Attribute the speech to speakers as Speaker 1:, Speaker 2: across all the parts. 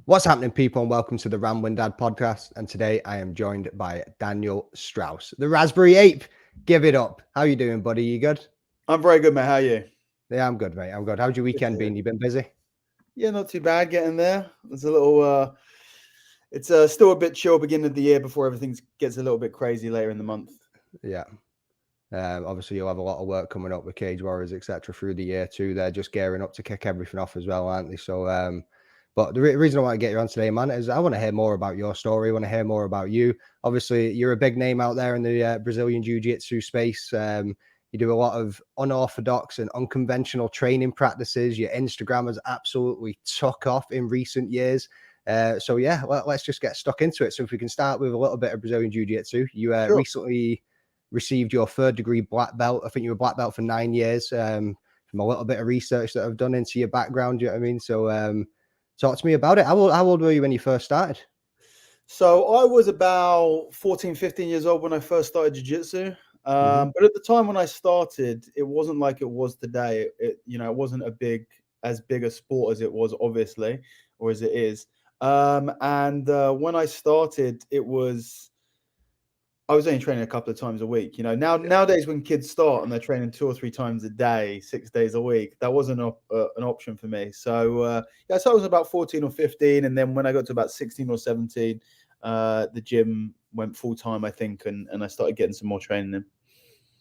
Speaker 1: What's happening, people, and welcome to the Rambling Dad podcast. And today I am joined by Daniel Strauss, the Raspberry Ape. Give it up. How you doing, buddy? You good?
Speaker 2: I'm very good, mate. How are you?
Speaker 1: Yeah, I'm good, mate. I'm good. How's your weekend been? You been busy?
Speaker 2: Yeah, not too bad. Getting there. There's a little. It's still a bit chill beginning of the year before everything gets a little bit crazy later in the month.
Speaker 1: Yeah. Obviously, you'll have a lot of work coming up with Cage Warriors, etc., through the year too. They're just gearing up to kick everything off as well, aren't they? So, but the reason I want to get you on today, man, is I want to hear more about your story. I want to hear more about you. Obviously, you're a big name out there in the Brazilian Jiu-Jitsu space. You do a lot of unorthodox and unconventional training practices. Your Instagram has absolutely took off in recent years. So yeah, let's just get stuck into it. So if we can start with a little bit of Brazilian Jiu-Jitsu, you
Speaker 2: Sure.
Speaker 1: recently received your third degree black belt. I think you were black belt for 9 years. From a little bit of research that I've done into your background, you know what I mean? So talk to me about it. How old were you when you first started?
Speaker 2: So I was about 14, 15 years old when I first started jiu-jitsu. But at the time when I started, it wasn't like it was today. It wasn't as big a sport as it was, obviously, or as it is. When I started, I was only training a couple of times a week. Nowadays when kids start and they're training 2 or 3 times a day, 6 days a week, that wasn't an option for me. So so I was about 14 or 15, and then when I got to about 16 or 17, the gym went full time, I think, and I started getting some more training in.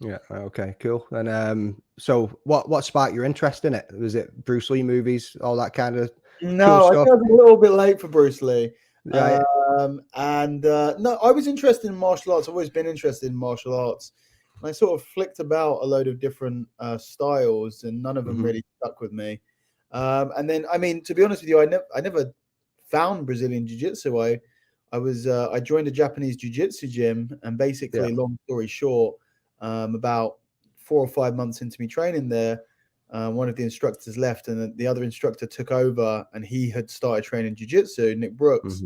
Speaker 1: Yeah. Okay. Cool. And so what sparked your interest in it? Was it Bruce Lee movies, all that kind of
Speaker 2: No,
Speaker 1: cool
Speaker 2: I
Speaker 1: stuff?
Speaker 2: think I was a little bit late for Bruce Lee.
Speaker 1: Right.
Speaker 2: No, I was interested in martial arts. I've always been interested in martial arts. And I sort of flicked about a load of different styles, and none of them really stuck with me. And then, I mean, to be honest with you, I never found Brazilian Jiu-Jitsu. I joined a Japanese Jiu-Jitsu gym, and basically, long story short, about 4 or 5 months into me training there, one of the instructors left, and the other instructor took over, and he had started training jiu-jitsu, Nick Brooks,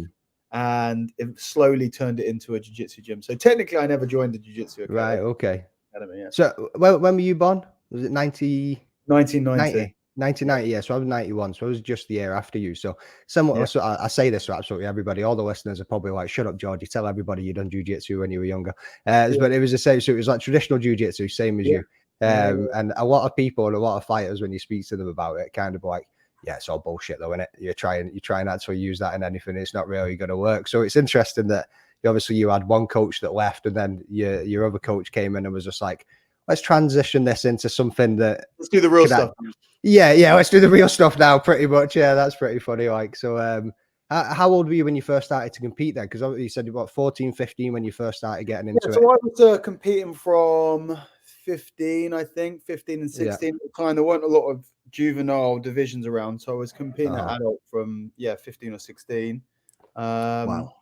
Speaker 2: and it slowly turned it into a jiu-jitsu gym. So technically, I never joined the jiu-jitsu academy.
Speaker 1: Right. Okay.
Speaker 2: Yeah.
Speaker 1: So when were you born? Was it
Speaker 2: 1990?
Speaker 1: 1990, yeah. So I was 91, so I was just the year after you. So somewhat.
Speaker 2: Yeah.
Speaker 1: So I say this to absolutely everybody. All the listeners are probably like, "Shut up, George! You tell everybody you done jiu-jitsu when you were younger." But it was the same. So it was like traditional jiu-jitsu, same as you. And a lot of people and a lot of fighters, when you speak to them about it, kind of like, yeah, it's all bullshit though, isn't it? You try and actually use that in anything, it's not really going to work. So it's interesting that obviously you had one coach that left, and then your other coach came in and was just like, let's transition this into something that
Speaker 2: let's do the real stuff.
Speaker 1: Yeah, let's do the real stuff now, pretty much. Yeah, that's pretty funny. Like, so how old were you when you first started to compete then? Because you said you were 14, 15 when you first started getting into it.
Speaker 2: So I was competing from 15, I think, 15 and 16 at the time. There weren't a lot of juvenile divisions around, so I was competing at adult from 15 or 16.
Speaker 1: Wow.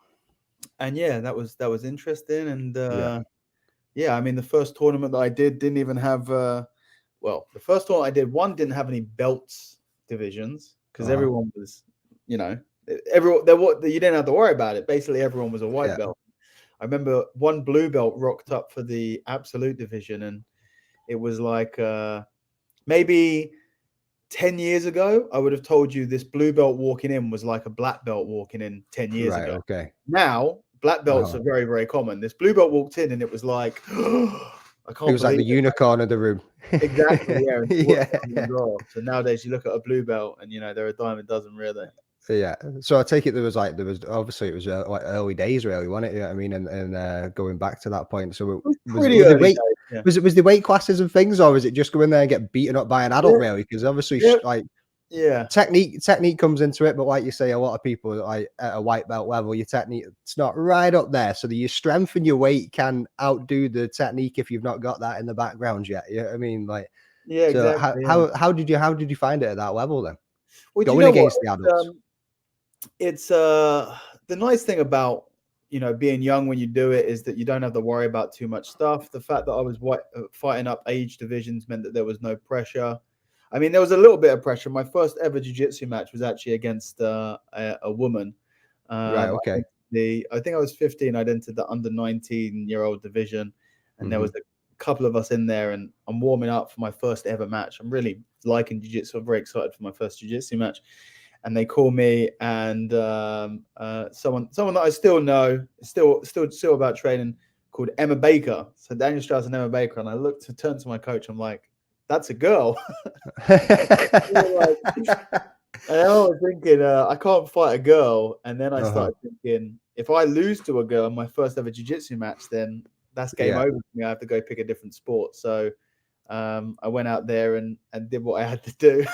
Speaker 2: And that was interesting. And I mean, the first tournament that I didn't even have the first tournament I did, one didn't have any belts divisions, because everyone was, everyone you didn't have to worry about it. Basically, everyone was a white belt. I remember one blue belt rocked up for the absolute division, and it was like maybe 10 years ago, I would have told you this blue belt walking in was like a black belt walking in 10 years ago.
Speaker 1: Okay.
Speaker 2: Now, black belts are very, very common. This blue belt walked in, and it was like, I can't believe it.
Speaker 1: Was like the unicorn of the room.
Speaker 2: Exactly, So nowadays, you look at a blue belt, and they're a dime a dozen, really.
Speaker 1: Yeah. So I take it there was obviously it was like early days, really, wasn't it? You know what I mean? And going back to that point, so was the weight classes and things, or was it just go in there and get beaten up by an adult, really? Because obviously, technique comes into it, but like you say, a lot of people like at a white belt level, your technique, it's not right up there. So your strength and your weight can outdo the technique if you've not got that in the background yet. You know what I mean? Like, so exactly. How did you find it at that level then?
Speaker 2: Well,
Speaker 1: going against the adults.
Speaker 2: It's the nice thing about being young when you do it is that you don't have to worry about too much stuff. The fact that I was fighting up age divisions meant that there was no pressure. I mean, there was a little bit of pressure. My first ever jiu-jitsu match was actually against a woman.
Speaker 1: Right. Okay.
Speaker 2: I think I was 15. I'd entered the under 19-year-old division, and there was a couple of us in there, and I'm warming up for my first ever match. I'm really liking jiu-jitsu. I'm very excited for my first jiu-jitsu match. and they call me and someone that I still know, still about training, called Emma Baker. So Daniel Strauss and Emma Baker, and I turn to my coach. I'm like, that's a girl. And I was thinking, I can't fight a girl. And then I started thinking, if I lose to a girl in my first ever jiu-jitsu match, then that's game over for me. I have to go pick a different sport. So I went out there and did what I had to do.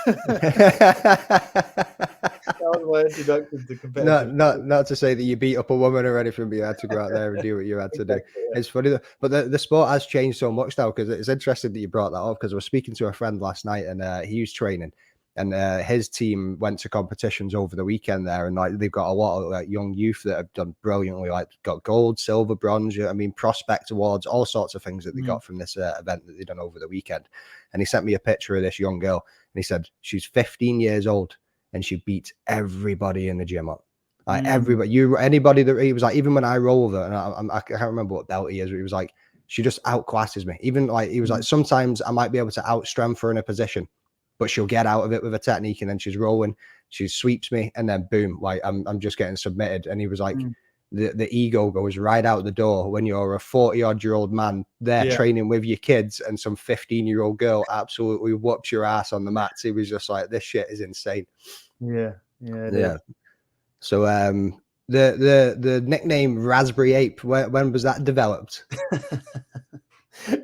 Speaker 2: That was my introduction to competitive.
Speaker 1: Not to say that you beat up a woman or anything, but you had to go out there and do what you had to do. Yeah. It's funny, but the sport has changed so much now, because it's interesting that you brought that up, because I was speaking to a friend last night, and he was training, and his team went to competitions over the weekend there, and like they've got a lot of like young youth that have done brilliantly, like got gold, silver, bronze, I mean prospect awards, all sorts of things that they got from this event that they done over the weekend. And he sent me a picture of this young girl, and he said she's 15 years old and she beat everybody in the gym up. Like everybody, anybody that he was like, even when I roll her, and I can't remember what belt he is, but he was like, she just outclasses me. Even like, he was like, sometimes I might be able to outstrength her in a position, but she'll get out of it with a technique, and then she's rolling, she sweeps me, and then boom, like I'm just getting submitted. And he was like, the ego goes right out the door when you're a 40-odd-year-old man there training with your kids, and some 15-year-old girl absolutely whoops your ass on the mats. He was just like, this shit is insane.
Speaker 2: Yeah.
Speaker 1: So the nickname Raspberry Ape, when was that developed?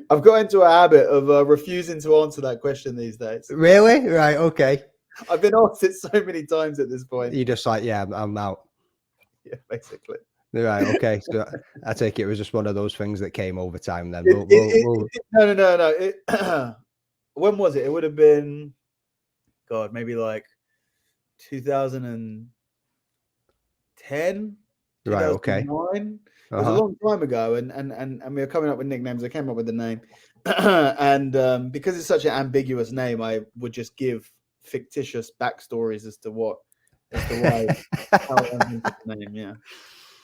Speaker 2: I've got into a habit of refusing to answer that question these days.
Speaker 1: Really? Right. Okay.
Speaker 2: I've been asked it so many times at this point.
Speaker 1: You just like, yeah, I'm out.
Speaker 2: Yeah, basically.
Speaker 1: Right. Okay. So I take it was just one of those things that came over time then.
Speaker 2: No. When was it? It would have been, God, maybe like 2010.
Speaker 1: Right. Okay.
Speaker 2: It was a long time ago, and we were coming up with nicknames. I came up with the name, and because it's such an ambiguous name, I would just give fictitious backstories as to why how I named the name. Yeah,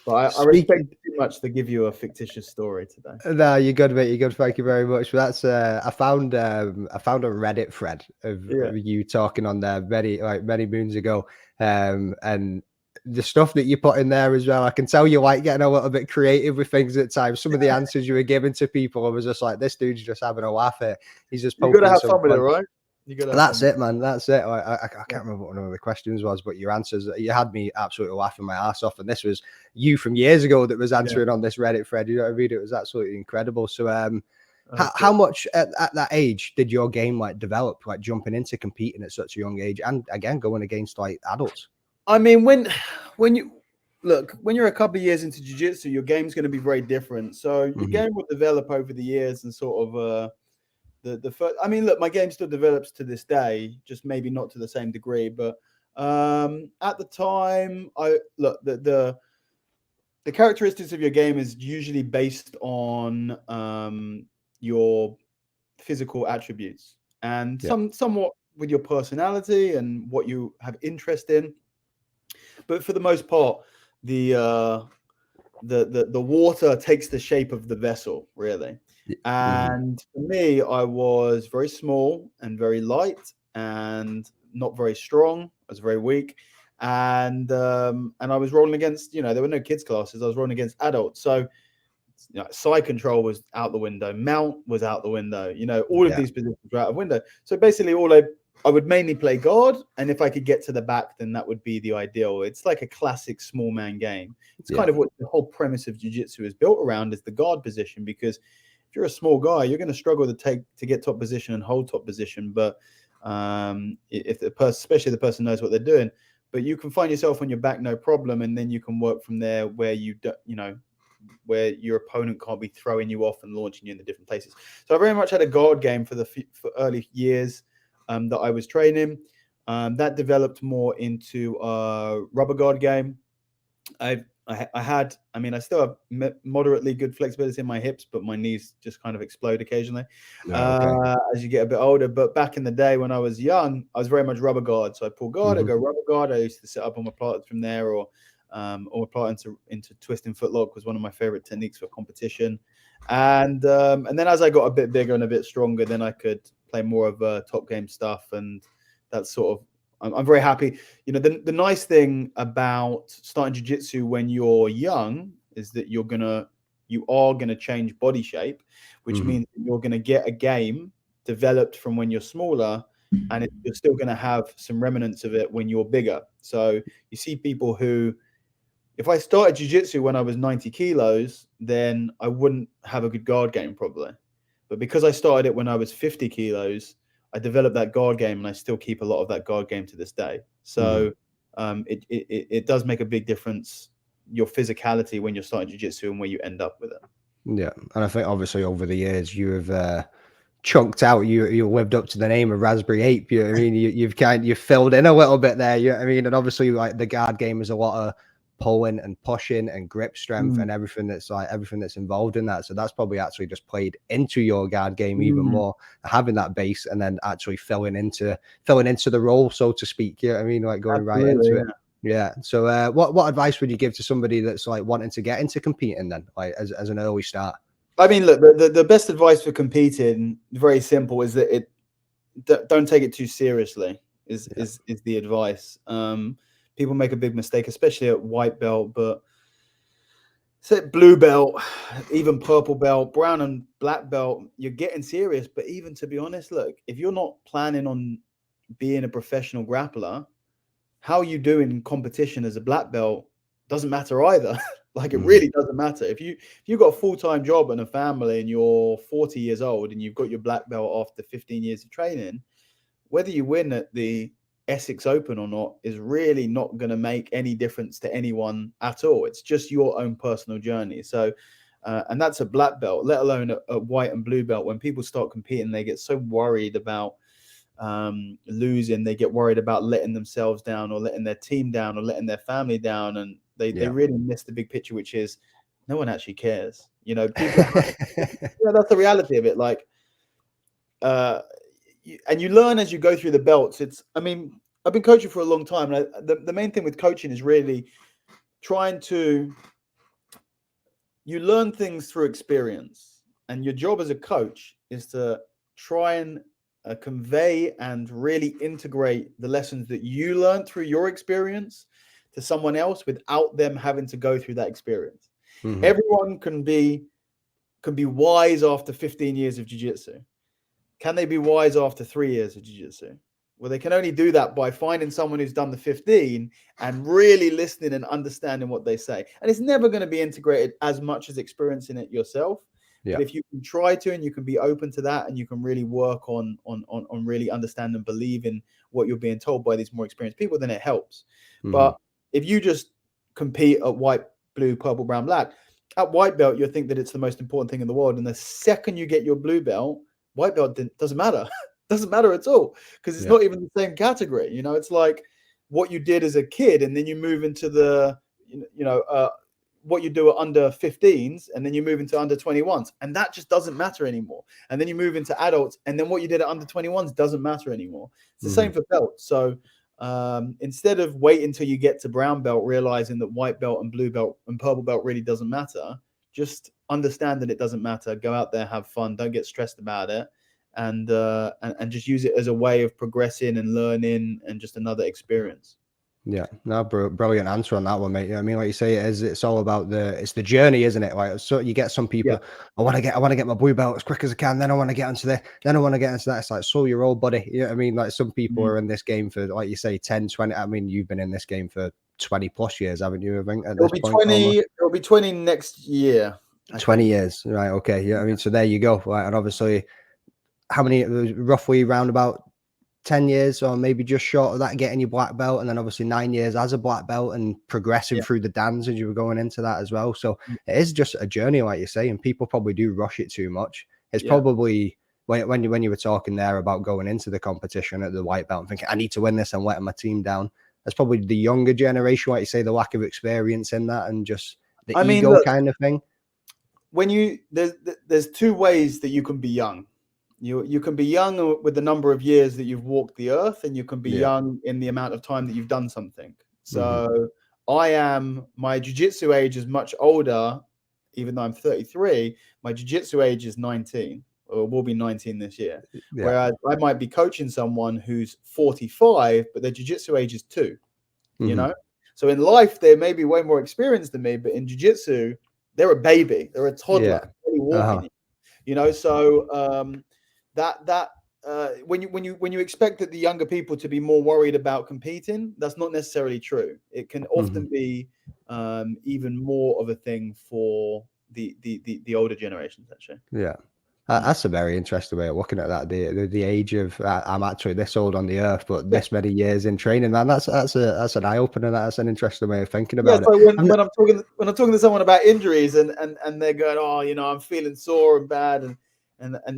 Speaker 2: but I respect you too much to give you a fictitious story today.
Speaker 1: No, you're good, mate. You're good. Thank you very much. But that's I found a Reddit thread of you talking on there many moons ago, and the stuff that you put in there as well. I can tell you like getting a little bit creative with things at times. Some of the answers you were giving to people, I was just like, this dude's just having a laugh here. He's just
Speaker 2: poking. You gotta have fun with it, right?
Speaker 1: That's it, man. That's it. I can't remember what one of the questions was, but your answers, you had me absolutely laughing my ass off. And this was you from years ago that was answering on this Reddit thread. You know what I mean? It was absolutely incredible. So how much at that age did your game like develop, like jumping into competing at such a young age, and again going against like adults?
Speaker 2: I mean, when you're a couple of years into jiu-jitsu, your game's going to be very different. So your game will develop over the years, and sort of the first. I mean, look, my game still develops to this day, just maybe not to the same degree. But at the time, the characteristics of your game is usually based on your physical attributes, and somewhat with your personality and what you have interest in. But for the most part, the water takes the shape of the vessel, really. And for me, I was very small and very light and not very strong. I was very weak. And I was rolling against, there were no kids classes. I was rolling against adults. So side control was out the window. Mount was out the window. All of these positions were out of window. So basically I would mainly play guard, and if I could get to the back, then that would be the ideal. It's like a classic small man game. It's kind of what the whole premise of jiu-jitsu is built around, is the guard position, because if you're a small guy, you're going to struggle to get top position and hold top position. But if especially the person knows what they're doing, but you can find yourself on your back, no problem. And then you can work from there where where your opponent can't be throwing you off and launching you in the different places. So I very much had a guard game for early years. That I was training. That developed more into a rubber guard game. I still have moderately good flexibility in my hips, but my knees just kind of explode occasionally as you get a bit older. But back in the day when I was young, I was very much rubber guard. So I pull guard, I go rubber guard. I used to set up on my plats from there, or plot into twisting footlock was one of my favorite techniques for competition. And then as I got a bit bigger and a bit stronger, then I could play more of top game stuff, and that's sort of I'm very happy. You know, the nice thing about starting jiu-jitsu when you're young is that you are gonna change body shape, which means you're gonna get a game developed from when you're smaller, and you're still gonna have some remnants of it when you're bigger. So you see people who, if I started jiu-jitsu when I was 90 kilos, then I wouldn't have a good guard game probably. But because I started it when I was 50 kilos, I developed that guard game, and I still keep a lot of that guard game to this day. So it does make a big difference, your physicality when you're starting jiu-jitsu and where you end up with it.
Speaker 1: Yeah, and I think obviously over the years you have chunked out. You lived up to the name of Raspberry Ape. You know what I mean? You've filled in a little bit there. You know what I mean? And obviously, like, the guard game is a lot of pulling and pushing and grip strength and everything that's involved in that. So that's probably actually just played into your guard game even more, having that base and then actually filling into the role, so to speak. You know what I mean? Like going right into it. Yeah. So what advice would you give to somebody that's like wanting to get into competing then, like as an early start?
Speaker 2: I mean, look, the best advice for competing, very simple, is that don't take it too seriously. Is the advice. People make a big mistake, especially at white belt, but say blue belt, even purple belt, brown and black belt, you're getting serious. But even, to be honest, look, if you're not planning on being a professional grappler, how you do in competition as a black belt doesn't matter either. Like, it really doesn't matter. If you've got a full-time job and a family and you're 40 years old and you've got your black belt after 15 years of training, whether you win at the Essex Open or not is really not going to make any difference to anyone at all. It's just your own personal journey. So, and that's a black belt, let alone a white and blue belt. When people start competing, they get so worried about losing. They get worried about letting themselves down or letting their team down or letting their family down. And they really miss the big picture, which is no one actually cares. You know, people, that's the reality of it. Like, and you learn as you go through the belts. I mean, I've been coaching for a long time, and the main thing with coaching is really trying to, you learn things through experience, and your job as a coach is to try and convey and really integrate the lessons that you learned through your experience to someone else without them having to go through that experience. Everyone can be wise after 15 years of jiu-jitsu. Can they be wise after 3 years of jiu-jitsu? Well, they can only do that by finding someone who's done the 15 and really listening and understanding what they say. And it's never going to be integrated as much as experiencing it yourself. But if you can try to, and you can be open to that, and you can really work on really understand and believe in what you're being told by these more experienced people, then it helps. But if you just compete at white, blue, purple, brown, black, at white belt, you'll think that it's the most important thing in the world. And the second you get your blue belt, white belt doesn't matter. Doesn't matter at all, because it's not even the same category. You know, it's like what you did as a kid, and then you move into the, what you do at under 15s, and then you move into under 21s, and that just doesn't matter anymore. And then you move into adults, and then what you did at under 21s doesn't matter anymore. It's the same for belts. So instead of waiting until you get to brown belt, realizing that white belt and blue belt and purple belt really doesn't matter, just understand that it doesn't matter. Go out there, have fun, don't get stressed about it, and just use it as a way of progressing and learning, and just another experience.
Speaker 1: Yeah, no, brilliant answer on that one, mate. You know what I mean? Like you say, it's all about it's the journey, isn't it? Like, so you get some people, I want to get my blue belt as quick as I can, then I want to get into this, then I want to get into that. It's like, slow your old buddy. You know what I mean? Like, some people are in this game for, like you say, 10, 20. I mean, you've been in this game for 20 plus years, haven't you? I think at this point,
Speaker 2: 20. It'll be 20 next year.
Speaker 1: 20 years, right? Okay, yeah. I mean, so there you go. Right, and obviously, how many? Roughly around about 10 years or maybe just short of that, getting your black belt, and then obviously 9 years as a black belt and progressing through the dans as you were going into that as well. So it is just a journey, like you say, and people probably do rush it too much. It's probably when you were talking there about going into the competition at the white belt and thinking, I need to win this and letting my team down. That's probably the younger generation, like you say, the lack of experience in that and just the ego kind of thing.
Speaker 2: When there's two ways that you can be young. You can be young with the number of years that you've walked the earth, and you can be young in the amount of time that you've done something. So my jiu-jitsu age is much older, even though I'm 33, my jiu-jitsu age is 19. or will be 19 this year.
Speaker 1: Yeah.
Speaker 2: Whereas I might be coaching someone who's 45, but their jiu-jitsu age is 2, you know? So in life, they may be way more experienced than me, but in jiu-jitsu, they're a baby. They're a toddler. They're walking, you know? So when you expect that the younger people to be more worried about competing, that's not necessarily true. It can often be even more of a thing for the older generations, actually.
Speaker 1: Yeah. That's a very interesting way of looking at that. The age of I'm actually this old on the earth, but this many years in training, man. That's an eye opener. That's an interesting way of thinking about it.
Speaker 2: So when I'm talking to someone about injuries and they're going, oh, you know, I'm feeling sore and bad and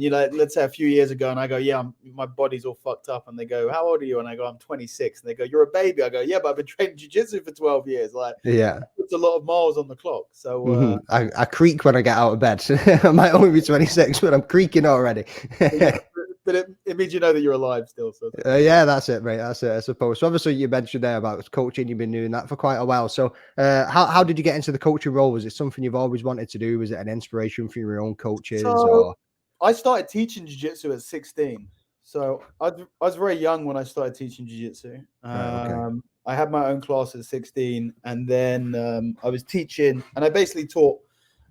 Speaker 2: you know, let's say a few years ago, and I go, yeah, my body's all fucked up, and they go, how old are you? And I go, I'm 26, and they go, you're a baby. I go, yeah, but I've been training jiu-jitsu for 12 years. Like,
Speaker 1: yeah,
Speaker 2: it's a lot of miles on the clock. So
Speaker 1: I creak when I get out of bed. I might only be 26, but I'm creaking already.
Speaker 2: but it means you know that you're alive still. So
Speaker 1: yeah, that's it, mate. That's it, I suppose. So obviously you mentioned there about coaching. You've been doing that for quite a while. So how did you get into the coaching role? Was it something you've always wanted to do? Was it an inspiration from your own coaches? Or
Speaker 2: I started teaching jiu-jitsu at 16. So I was very young when I started teaching jiu-jitsu.
Speaker 1: okay.
Speaker 2: I had my own class at 16, and then I was teaching, and I basically taught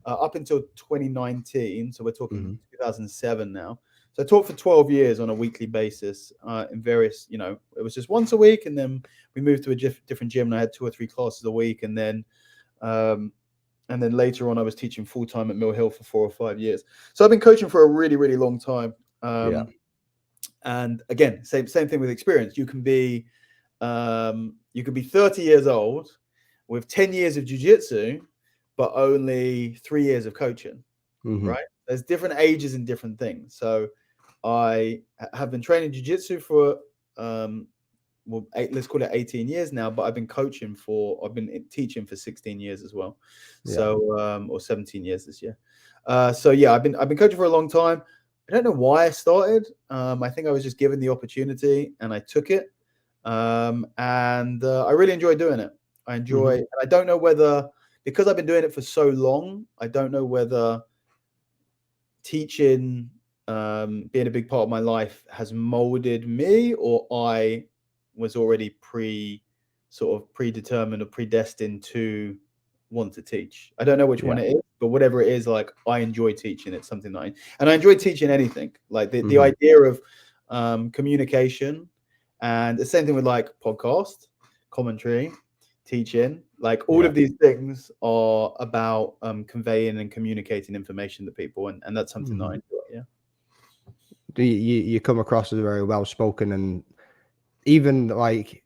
Speaker 2: up until 2019. So we're talking 2007 now. So I taught for 12 years on a weekly basis in various, you know, it was just once a week, and then we moved to a different gym, and I had 2 or 3 classes a week, and then later on, I was teaching full time at Mill Hill for 4 or 5 years. So I've been coaching for a really, really long time. And again, same thing with experience. You can be 30 years old with 10 years of jiu-jitsu, but only 3 years of coaching, right? There's different ages and different things. So I have been training jiu-jitsu for let's call it 18 years now, but I've been teaching for 16 years as well. So or 17 years this year. So yeah, I've been coaching for a long time. I don't know why I started. I think I was just given the opportunity and I took it. And I really enjoy doing it. I don't know whether, because I've been doing it for so long, I don't know whether teaching being a big part of my life has molded me, or I was already predetermined or predestined to want to teach. I don't know which one it is, but whatever it is, like, I enjoy teaching. It's something that I enjoy teaching anything. Like the idea of communication, and the same thing with like podcast, commentary, teaching. Like all of these things are about conveying and communicating information to people, and that's something that I enjoy. Yeah.
Speaker 1: You come across as very well spoken, and even like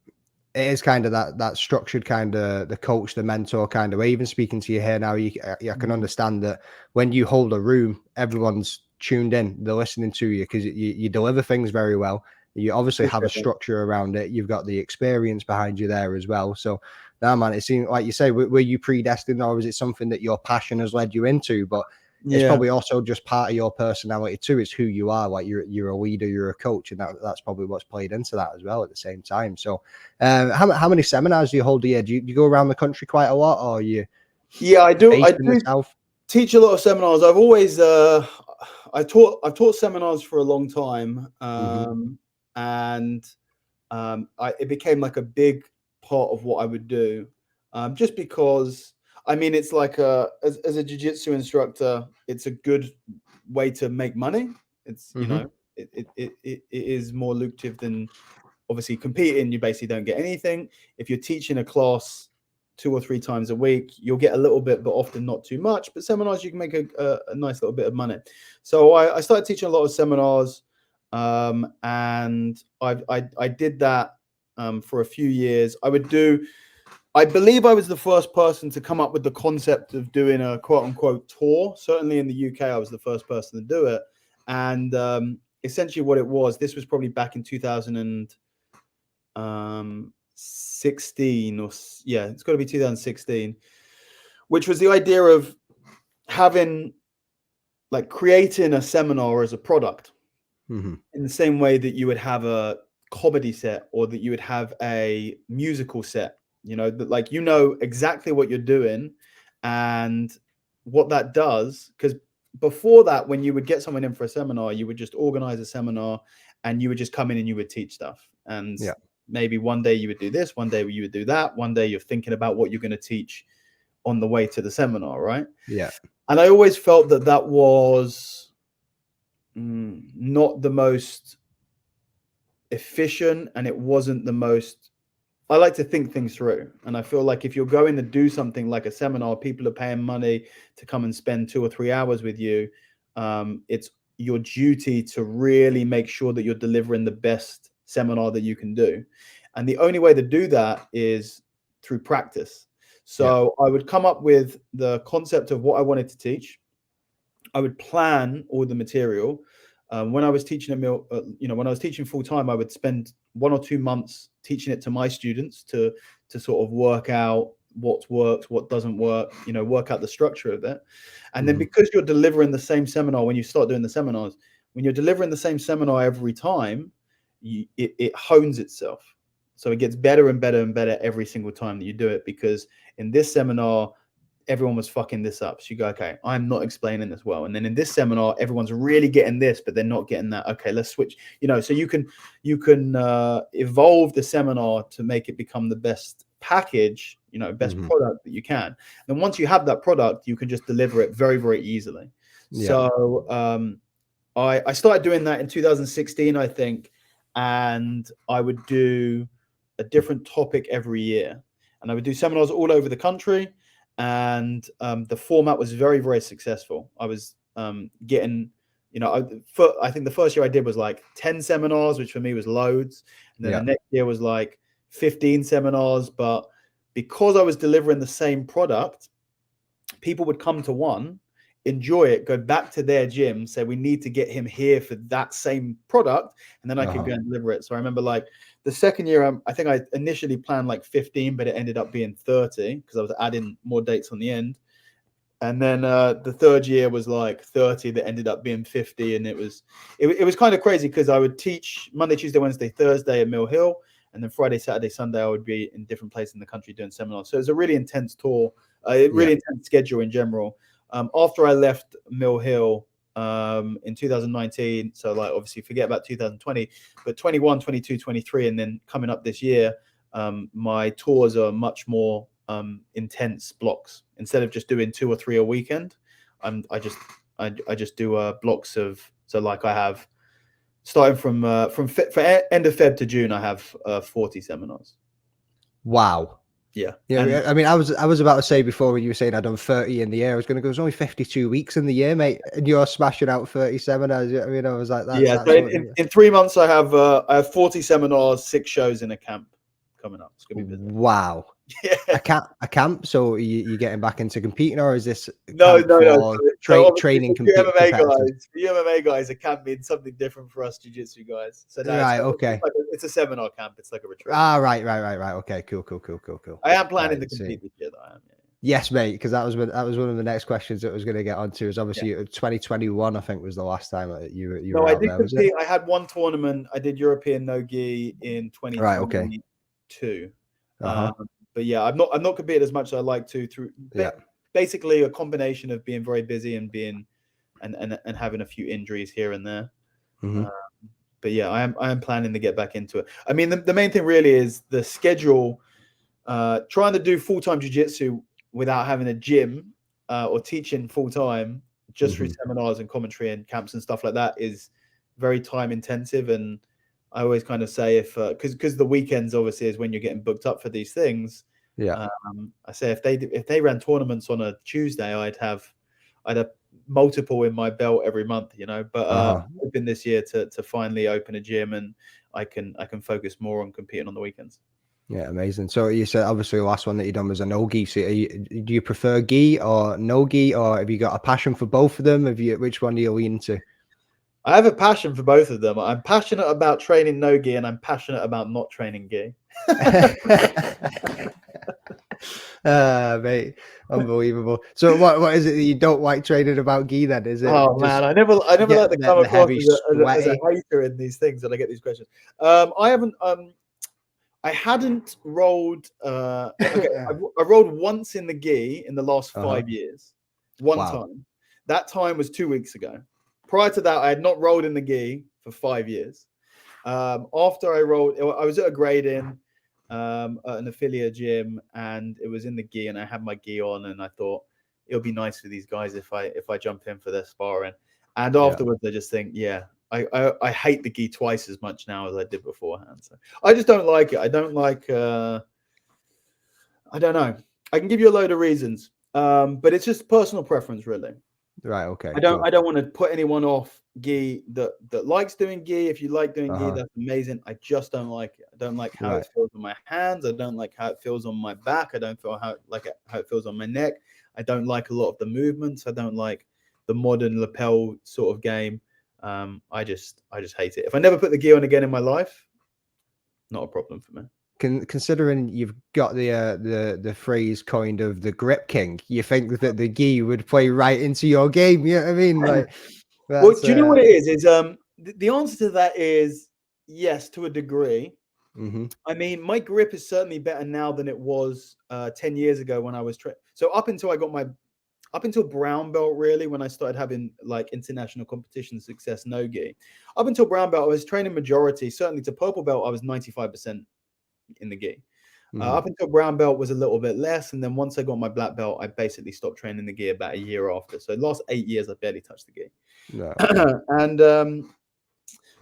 Speaker 1: it is kind of that structured kind of the coach, the mentor kind of way. Even speaking to you here now, I can understand that when you hold a room, everyone's tuned in, they're listening to you, because you deliver things very well. You obviously have a structure around it. You've got the experience behind you there as well. So now, man, it seems like you say, were you predestined, or is it something that your passion has led you into? But it's probably also just part of your personality too. It's who you are. Like you're a leader, you're a coach, and that's probably what's played into that as well at the same time. So how many seminars do you hold a year? Do you go around the country quite a lot, or you?
Speaker 2: Yeah, I do. I do teach a lot of seminars. I've always I've taught seminars for a long time, and it became like a big part of what I would do, just because, I mean, it's like as a jiu-jitsu instructor, it's a good way to make money. It's you know, it is more lucrative than obviously competing. You basically don't get anything. If you're teaching a class 2 or 3 times a week, you'll get a little bit, but often not too much. But seminars, you can make a nice little bit of money. So I started teaching a lot of seminars, and I did that for a few years. I believe I was the first person to come up with the concept of doing a quote unquote tour. Certainly in the UK, I was the first person to do it. And essentially what it was, this was probably back in 2016 it's got to be 2016, which was the idea of creating a seminar as a product, in the same way that you would have a comedy set, or that you would have a musical set. You know, that, like, you know exactly what you're doing and what that does, because before that, when you would get someone in for a seminar, you would just organize a seminar and you would just come in and you would teach stuff. And maybe one day you would do this, one day you would do that. One day you're thinking about what you're going to teach on the way to the seminar, right?
Speaker 1: Yeah.
Speaker 2: And I always felt that that was not the most efficient, and it wasn't the most. I like to think things through, and I feel like if you're going to do something like a seminar, people are paying money to come and spend 2 or 3 hours with you. It's your duty to really make sure that you're delivering the best seminar that you can do, and the only way to do that is through practice. So I would come up with the concept of what I wanted to teach. I would plan all the material. When I was teaching when I was teaching full time, I would spend 1 or 2 months teaching it to my students to sort of work out what works, what doesn't work, work out the structure of it. And then because you're delivering the same seminar, when you start doing the seminars, when you're delivering the same seminar every time, it hones itself. So it gets better and better and better every single time that you do it, because in this seminar, everyone was fucking this up. So you go, okay, I'm not explaining this well. And then in this seminar, everyone's really getting this, but they're not getting that. Okay, let's switch. So you can evolve the seminar to make it become the best package, best product that you can. And once you have that product, you can just deliver it very, very easily. So I started doing that in 2016, I think, and I would do a different topic every year, and I would do seminars all over the country. And the format was very, very successful. I was getting, I think the first year I did was like 10 seminars, which for me was loads. And then the next year was like 15 seminars. But because I was delivering the same product, people would come to one, enjoy it, go back to their gym, say, we need to get him here for that same product. And then I could go and deliver it. So I remember like the second year, I think I initially planned like 15, but it ended up being 30 because I was adding more dates on the end. And then the third year was like 30 that ended up being 50. And it was kind of crazy because I would teach Monday, Tuesday, Wednesday, Thursday at Mill Hill. And then Friday, Saturday, Sunday, I would be in different places in the country doing seminars. So it was a really intense tour, really intense schedule in general. After I left Mill Hill in 2019, so like obviously forget about 2020, but 21, 22, 23, and then coming up this year, my tours are much more intense blocks. Instead of just doing 2 or 3 a weekend, I just do blocks of, so like I have starting from end of Feb to June, I have 40 seminars.
Speaker 1: Wow.
Speaker 2: Yeah.
Speaker 1: I mean, I was about to say before when you were saying I'd done 30 in the year, I was going to go, there's only 52 weeks in the year, mate, and you're smashing out 37. I was like, that's
Speaker 2: so in 3 months, I have 40 seminars, 6 shows in a camp coming up. It's going to be busy.
Speaker 1: Wow.
Speaker 2: Yeah.
Speaker 1: A camp. So you getting back into competing, or is this
Speaker 2: no?
Speaker 1: Training
Speaker 2: competitors? For you MMA guys, a camp means something different for us jiu-jitsu guys. So it's a seminar camp. It's like a retreat.
Speaker 1: Right. Okay, cool.
Speaker 2: I am planning to compete this year, though. I am. Yeah.
Speaker 1: Yes, mate, because that was one of the next questions that I was going to get onto. Is obviously 2021, I think, was the last time that you were out there. Was it?
Speaker 2: I had one tournament. I did European no-gi in 2022.
Speaker 1: Right. Okay.
Speaker 2: But yeah, I've not competed as much as I like to through basically a combination of being very busy and being and having a few injuries here and there. But yeah, I am planning to get back into it. I mean, the main thing really is the schedule. Trying to do full-time jiu-jitsu without having a gym or teaching full-time just through seminars and commentary and camps and stuff like that is very time intensive. And I always kind of say because the weekends obviously is when you're getting booked up for these things. I say if they ran tournaments on a Tuesday, I'd have multiple in my belt every month, But hoping this year to finally open a gym and I can focus more on competing on the weekends.
Speaker 1: Yeah, amazing. So you said obviously the last one that you done was a no-gi. So do you prefer gi or no-gi, or have you got a passion for both of them? Which one do you lean to?
Speaker 2: I have a passion for both of them. I'm passionate about training no-gi and I'm passionate about not training gi.
Speaker 1: Mate, unbelievable. So what is it that you don't like training about gi then? Is it?
Speaker 2: Oh man, I never like to come across as a hater in these things when I get these questions. I hadn't rolled. I rolled once in the gi in the last 5 years. One time. That time was 2 weeks ago. Prior to that, I had not rolled in the gi for 5 years. After I rolled, I was at a grade-in at an affiliate gym, and it was in the gi, and I had my gi on, and I thought it'll be nice for these guys if I jump in for their sparring. And afterwards, I just think, I hate the gi twice as much now as I did beforehand. So I just don't like it. I don't like. I don't know. I can give you a load of reasons, but it's just personal preference, really.
Speaker 1: Right. Okay.
Speaker 2: I don't want to put anyone off gi that likes doing gi. If you like doing gi, that's amazing. I just don't like it. I don't like how it feels on my hands. I don't like how it feels on my back. I don't feel how it feels on my neck. I don't like a lot of the movements. I don't like the modern lapel sort of game. I just hate it. If I never put the gi on again in my life, not a problem for me.
Speaker 1: Considering you've got the phrase coined of the grip king, you think that the gi would play right into your game? You know what I mean? Like,
Speaker 2: well, do you know what it is? Is the answer to that is yes, to a degree. I mean, my grip is certainly better now than it was 10 years ago when I was so up until brown belt, really, when I started having like international competition success, no gi. Up until brown belt, I was training majority. Certainly to purple belt, I was 95% in the gi. Up until brown belt was a little bit less, and then once I got my black belt, I basically stopped training the gi about a year after. So the last 8 years, I barely touched the gi.
Speaker 1: No.
Speaker 2: And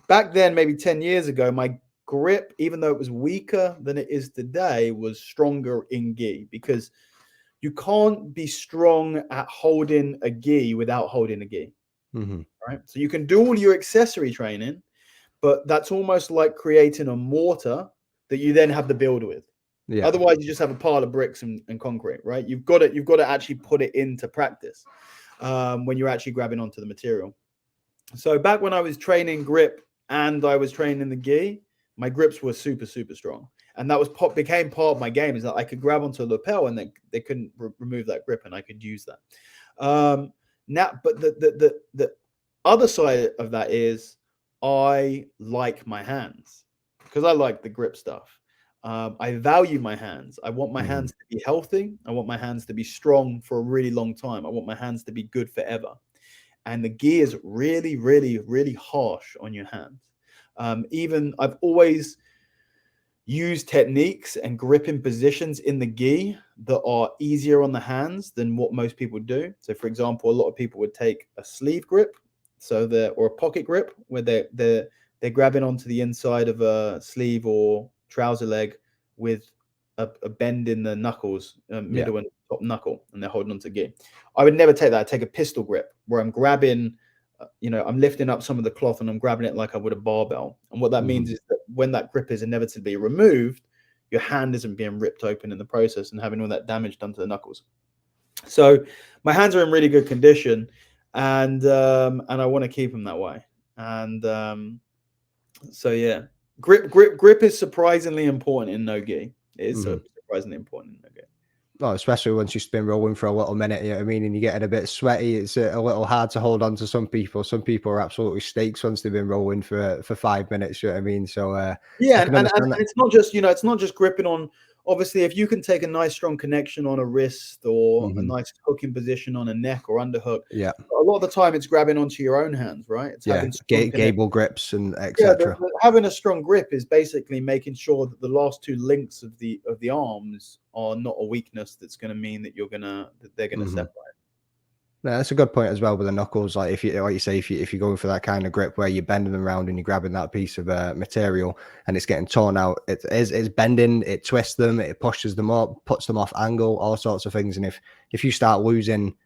Speaker 2: back then, maybe 10 years ago, my grip, even though it was weaker than it is today, was stronger in gi, because you can't be strong at holding a gi without holding a gi. Right? So you can do all your accessory training, but that's almost like creating a mortar that you then have to build with. Yeah. Otherwise, you just have a pile of bricks and concrete, right? You've got to actually put it into practice when you're actually grabbing onto the material. So back when I was training grip and I was training the gi, my grips were super, super strong. And that became part of my game, is that I could grab onto a lapel and they couldn't remove that grip, and I could use that. Now, but the other side of that is I like my hands, because I like the grip stuff. I value my hands. I want my hands to be healthy. I want my hands to be strong for a really long time. I want my hands to be good forever. And the gi is really, really, really harsh on your hands. Even I've always used techniques and gripping positions in the gi that are easier on the hands than what most people do. So, for example, a lot of people would take a sleeve grip, or a pocket grip, where they're grabbing onto the inside of a sleeve or trouser leg with a bend in the knuckles, middle and top knuckle, and they're holding onto gi. I would never take that. I'd take a pistol grip, where I'm grabbing, I'm lifting up some of the cloth and I'm grabbing it like I would a barbell. And what that means is that when that grip is inevitably removed, your hand isn't being ripped open in the process and having all that damage done to the knuckles. So my hands are in really good condition, and I want to keep them that way. And so yeah, grip is surprisingly important in no gi. It is surprisingly important in no gi.
Speaker 1: Oh, especially once you've been rolling for a little minute, you know what I mean, and you're getting a bit sweaty. It's a little hard to hold on to some people. Some people are absolutely steaks once they've been rolling for 5 minutes. You know what I mean? So
Speaker 2: yeah, and it's not just it's not just gripping on. Obviously, if you can take a nice strong connection on a wrist, or a nice hooking position on a neck or underhook, a lot of the time it's grabbing onto your own hands, right? It's having
Speaker 1: gable grips and etc.
Speaker 2: Having a strong grip is basically making sure that the last two links of the arms are not a weakness that's going to mean that they're gonna separate.
Speaker 1: No, that's a good point as well with the knuckles. Like you say, if you're going for that kind of grip where you're bending them around and you're grabbing that piece of material and it's getting torn out, it's bending, it twists them, it pushes them up, puts them off angle, all sorts of things. And if you start losing,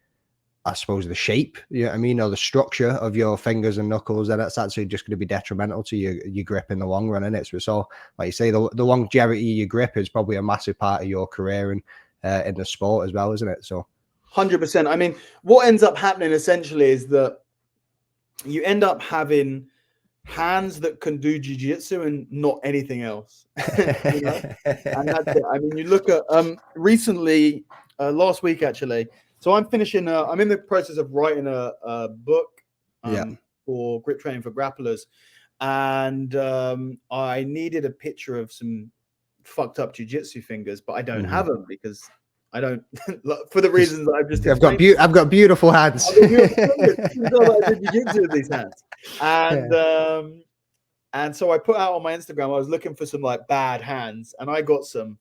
Speaker 1: I suppose, the shape, you know what I mean, or the structure of your fingers and knuckles, then that's actually just going to be detrimental to your grip in the long run, isn't it? So like you say, the longevity of your grip is probably a massive part of your career and in the sport as well, isn't it? So
Speaker 2: 100%. I mean, what ends up happening essentially is that you end up having hands that can do jiu-jitsu and not anything else. And that's it. I mean, you look at recently, last week actually. So I'm finishing. I'm in the process of writing a book for grip training for grapplers, and I needed a picture of some fucked up jiu-jitsu fingers, but I don't have them because I don't for the reasons that I've just
Speaker 1: explained.
Speaker 2: explained.
Speaker 1: I've got beautiful hands.
Speaker 2: I've got beautiful fingers. You know that I did jiu-jitsu with these hands. And so I put out on my Instagram, I was looking for some like bad hands, and I got some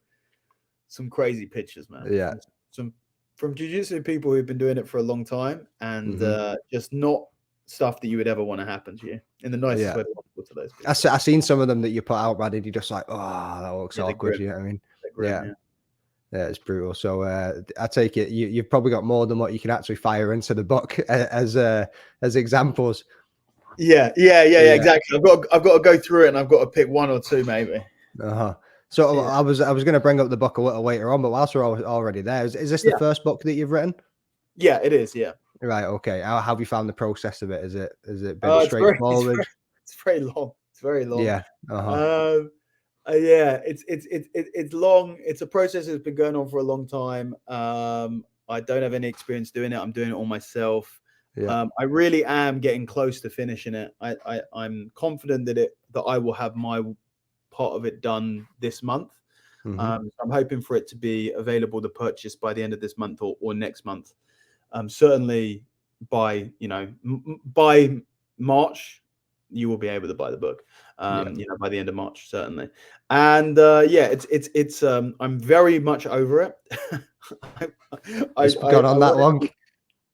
Speaker 2: crazy pictures, man.
Speaker 1: Yeah.
Speaker 2: Some from jiu-jitsu people who've been doing it for a long time, and just not stuff that you would ever want to happen to you in the nicest way possible to those people.
Speaker 1: I've seen some of them that you put out, man, and you're just like, oh, that looks awkward. You know what I mean? Yeah, it's brutal. So I take it you've probably got more than what you can actually fire into the book as examples.
Speaker 2: Yeah, exactly. I've got to go through it, and I've got to pick one or two maybe.
Speaker 1: So I was going to bring up the book a little later on, but whilst we're already there, is this the first book that you've written?
Speaker 2: Yeah, it is. Yeah.
Speaker 1: Right. Okay. How have you found the process of it? Is it been straightforward?
Speaker 2: It's very long. It's very long.
Speaker 1: Yeah.
Speaker 2: Yeah. It's long. It's a process that's been going on for a long time. I don't have any experience doing it. I'm doing it all myself. Yeah. I really am getting close to finishing it. I'm confident that I will have my part of it done this month. I'm hoping for it to be available to purchase by the end of this month or next month. Certainly by by March, you will be able to buy the book. By the end of March, certainly. And it's I'm very much over it.
Speaker 1: It's gone on that long.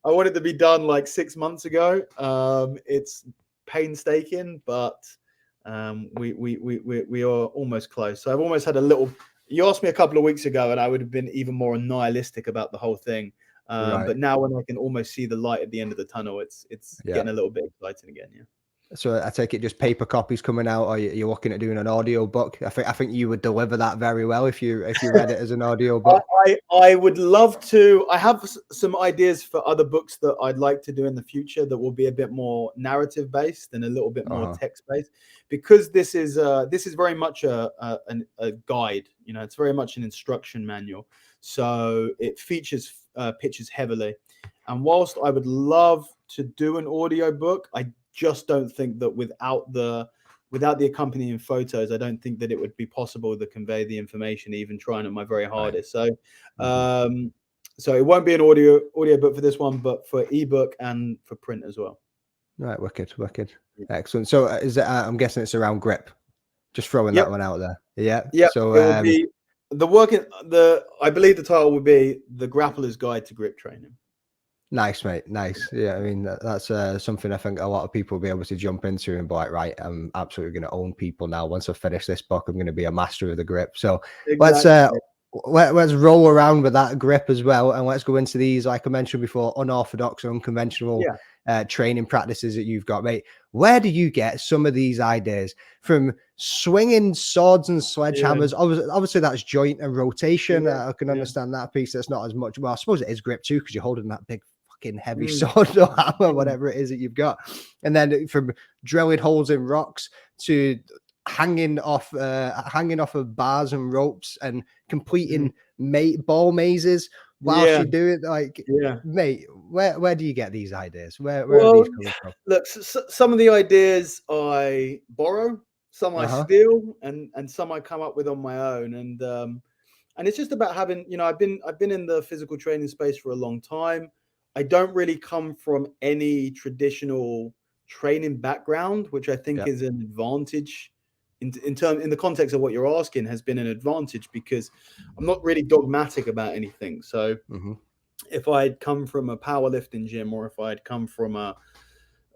Speaker 2: I wanted to be done like 6 months ago. It's painstaking, but we are almost close. So I've almost had a little. You asked me a couple of weeks ago, and I would have been even more nihilistic about the whole thing. But now, when I can almost see the light at the end of the tunnel, it's getting a little bit exciting again. Yeah.
Speaker 1: So I take it just paper copies coming out, or you're looking at doing an audio book. I think you would deliver that very well if you read it as an audio book.
Speaker 2: I would love to. I have some ideas for other books that I'd like to do in the future that will be a bit more narrative based and a little bit more text based, because this is very much a guide. It's very much an instruction manual. So it features pictures heavily. And whilst I would love to do an audio book, I just don't think that without the accompanying photos, I don't think that it would be possible to convey the information, even trying at my very hardest. So so it won't be an audio book for this one, but for ebook and for print as well.
Speaker 1: Right, wicked. Excellent. So is it, I'm guessing it's around grip. Just throwing that one out there. Yeah. So
Speaker 2: it will be I believe the title would be The Grappler's Guide to Grip Training.
Speaker 1: Nice, mate. Nice. Yeah, I mean, that's something I think a lot of people will be able to jump into and be like, right, I'm absolutely going to own people now. Once I finish this book, I'm going to be a master of the grip. So let's roll around with that grip as well, and let's go into these, like I mentioned before, unorthodox or unconventional training practices that you've got, mate. Where do you get some of these ideas from? Swinging swords and sledgehammers. Obviously that's joint and rotation. I can understand that piece. That's not as much. Well, I suppose it is grip too, because you're holding that big fucking heavy sword or hammer, whatever it is that you've got. And then from drilling holes in rocks to hanging off of bars and ropes and completing ball mazes whilst you do it. Like, mate, where do you get these ideas? Where are these coming from?
Speaker 2: Look, some of the ideas I borrow. Some I steal, and some I come up with on my own, and it's just about having, I've been in the physical training space for a long time. I don't really come from any traditional training background, which I think is an advantage in the context of what you're asking, has been an advantage, because I'm not really dogmatic about anything. So if I'd come from a powerlifting gym, or if I'd come from a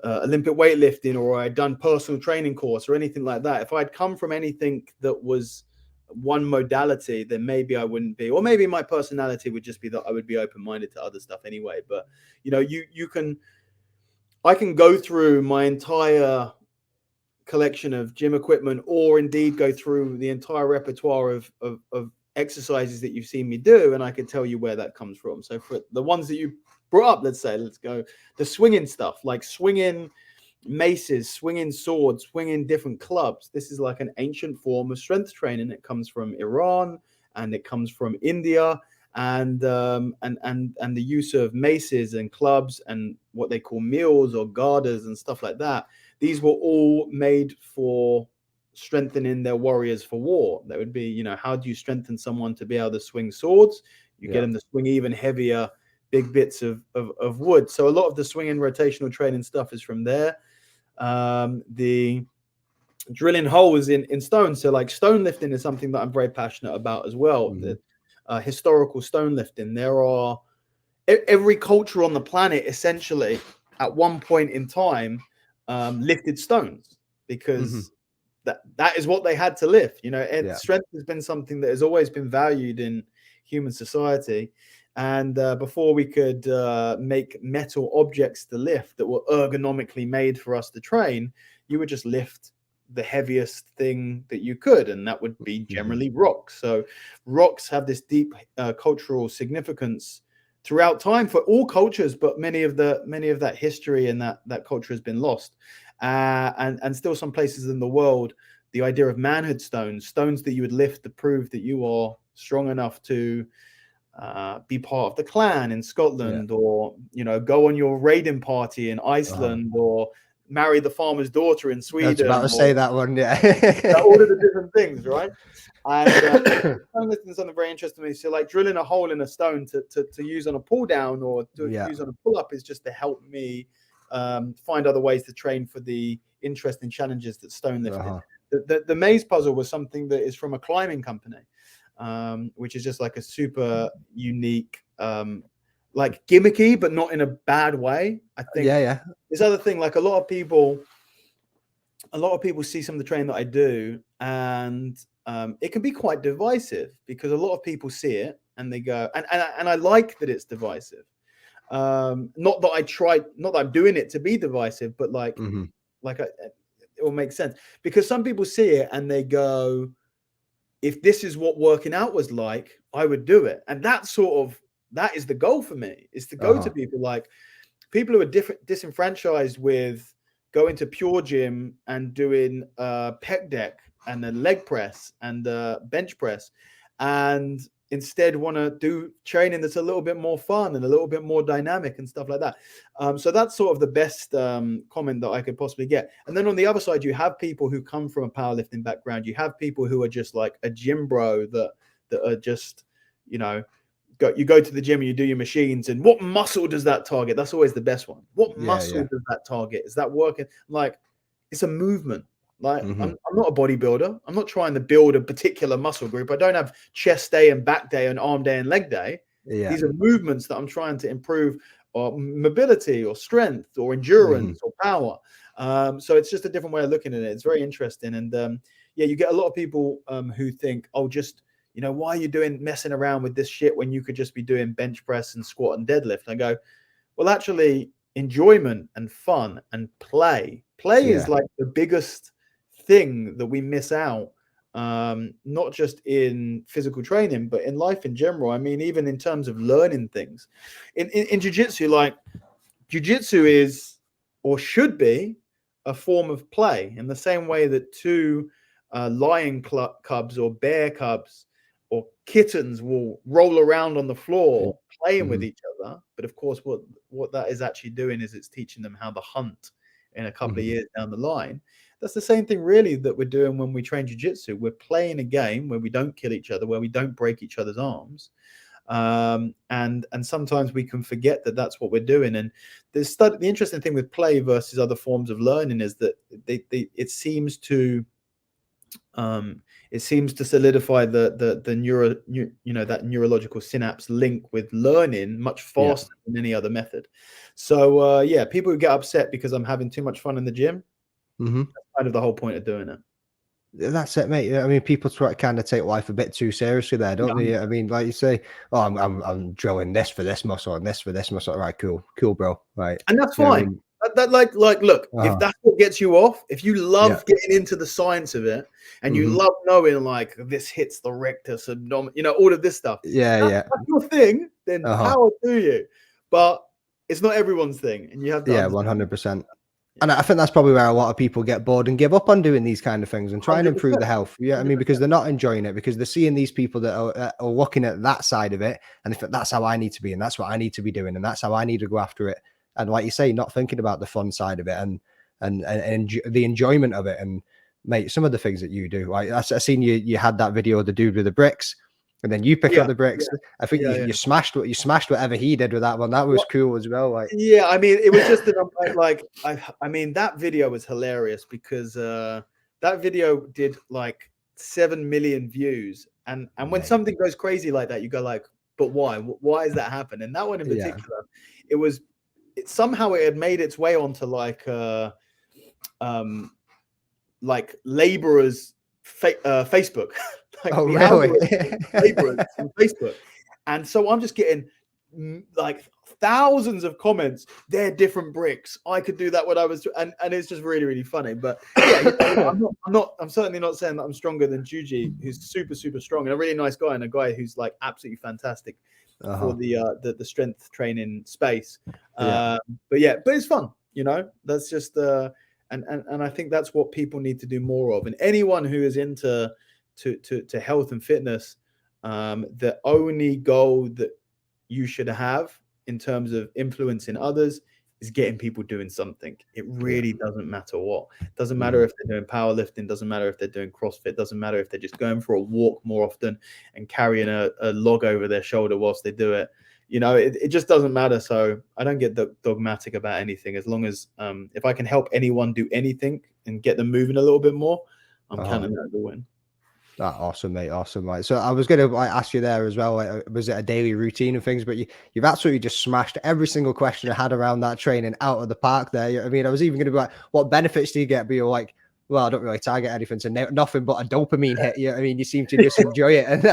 Speaker 2: Olympic weightlifting, or I'd done personal training course or anything like that, if I'd come from anything that was one modality, then maybe I wouldn't be, or maybe my personality would just be that I would be open-minded to other stuff anyway. But I can go through my entire collection of gym equipment, or indeed go through the entire repertoire of exercises that you've seen me do, and I can tell you where that comes from. So for the ones that you brought up, let's go the swinging stuff, like swinging maces, swinging swords, swinging different clubs. This is like an ancient form of strength training. It comes from Iran, and it comes from India, and the use of maces and clubs and what they call meals or garters and stuff like that. These were all made for strengthening their warriors for war. That would be, how do you strengthen someone to be able to swing swords? You get them to swing even heavier, big bits of wood. So a lot of the swinging rotational training stuff is from there. The drilling holes in stone. So like stone lifting is something that I'm very passionate about as well. The historical stone lifting. There are every culture on the planet essentially at one point in time lifted stones because that is what they had to lift. You know, and strength has been something that has always been valued in human society. And before we could make metal objects to lift that were ergonomically made for us to train, you would just lift the heaviest thing that you could, and that would be generally rocks. So rocks have this deep cultural significance throughout time for all cultures, but many of that history and that culture has been lost. And still some places in the world, the idea of manhood stones that you would lift to prove that you are strong enough to be part of the clan in Scotland, or, you know, go on your raiding party in Iceland, or marry the farmer's daughter in Sweden.
Speaker 1: I was about to say that one,
Speaker 2: all of the different things, right? And is something very interesting to me. So like drilling a hole in a stone to use on a pull down or to use on a pull up is just to help me find other ways to train for the interesting challenges that stone lifting. The maze puzzle was something that is from a climbing company, which is just like a super unique, like gimmicky, but not in a bad way. I think this other thing, like a lot of people see some of the training that I do, and it can be quite divisive because a lot of people see it and they go, and I like that it's divisive. Not that I'm doing it to be divisive, but like it will make sense because some people see it and they go, if this is what working out was like, I would do it. And that is the goal for me, is to go to people who are disenfranchised with going to Pure Gym and doing pec deck and a leg press and bench press, and instead want to do training that's a little bit more fun and a little bit more dynamic and stuff like that. So that's sort of the best comment that I could possibly get. And then on the other side, you have people who come from a powerlifting background. You have people who are just like a gym bro that are just, you know, you go to the gym and you do your machines, and what muscle does that target? That's always the best one. What muscle does that target? Is that working? Like, it's a movement. Like, I'm not a bodybuilder. I'm not trying to build a particular muscle group. I don't have chest day and back day and arm day and leg day. These are movements that I'm trying to improve, or mobility or strength or endurance or power. So it's just a different way of looking at it. It's very interesting. And you get a lot of people who think, oh, just, you know, why are you messing around with this shit when you could just be doing bench press and squat and deadlift? And I go, well, actually, enjoyment and fun and play is like the biggest thing that we miss out, not just in physical training, but in life in general. I mean, even in terms of learning things in jiu-jitsu, like jiu-jitsu is, or should be, a form of play in the same way that two lion cubs or bear cubs or kittens will roll around on the floor playing with each other. But of course, what that is actually doing is it's teaching them how to hunt in a couple of years down the line. That's the same thing really that we're doing when we train jiu-jitsu. We're playing a game where we don't kill each other, where we don't break each other's arms. And sometimes we can forget that that's what we're doing. And the interesting thing with play versus other forms of learning is that it seems to solidify that neurological synapse link with learning much faster than any other method. So people who get upset because I'm having too much fun in the gym, that's kind of the whole point of doing it.
Speaker 1: That's it, mate. I mean, people try to kind of take life a bit too seriously there, don't they? I mean, like you say, oh, I'm drilling this for this muscle and this for this muscle. Right, cool,
Speaker 2: bro.
Speaker 1: Right,
Speaker 2: and that's fine. I mean, look, if that's what gets you off, if you love getting into the science of it and you love knowing like this hits the rectus abdomen, you know, all of this stuff. That's your thing. Then power to you, but it's not everyone's thing, and you have to
Speaker 1: 100%. And I think that's probably where a lot of people get bored and give up on doing these kind of things and try and improve the health. Yeah, I mean, because they're not enjoying it, because they're seeing these people that are looking at that side of it, and they think that's how I need to be, and that's what I need to be doing, and that's how I need to go after it. And like you say, not thinking about the fun side of it and the enjoyment of it. And mate, some of the things that you do, like I seen you had that video of the dude with the bricks. and then you pick up the bricks. I think
Speaker 2: Yeah,
Speaker 1: you smashed whatever he did with that one. That was cool as well. Like,
Speaker 2: yeah, I mean, it was just that I mean, that video was hilarious because that video did like 7 million views, and when something goes crazy like that, you go like, but why? Why does that happen? And that one in particular, somehow it had made its way onto like laborers Facebook. Like,
Speaker 1: oh really?
Speaker 2: Laborers on Facebook. And so I'm just getting like thousands of comments. They're different bricks. I could do that when I was, and it's just really, really funny. But yeah, I'm certainly not saying that I'm stronger than Juji, who's super, super strong and a really nice guy, and a guy who's like absolutely fantastic for the strength training space. But it's fun, you know. That's just and I think that's what people need to do more of. And anyone who is into to health and fitness, the only goal that you should have in terms of influencing others is getting people doing something. It really doesn't matter what. It doesn't matter if they're doing powerlifting, doesn't matter if they're doing CrossFit, doesn't matter if they're just going for a walk more often and carrying a log over their shoulder whilst they do it. You know, it just doesn't matter. So I don't get dogmatic about anything. As long as if I can help anyone do anything and get them moving a little bit more, I'm counting that as a win.
Speaker 1: Awesome, mate. Awesome, right? So I was going to ask you there as well. Like, was it a daily routine and things? But you've absolutely just smashed every single question I had around that training out of the park there. I mean, I was even going to be like, what benefits do you get? But you're like, well, I don't really target anything, so nothing but a dopamine hit. I mean, you seem to just enjoy it, and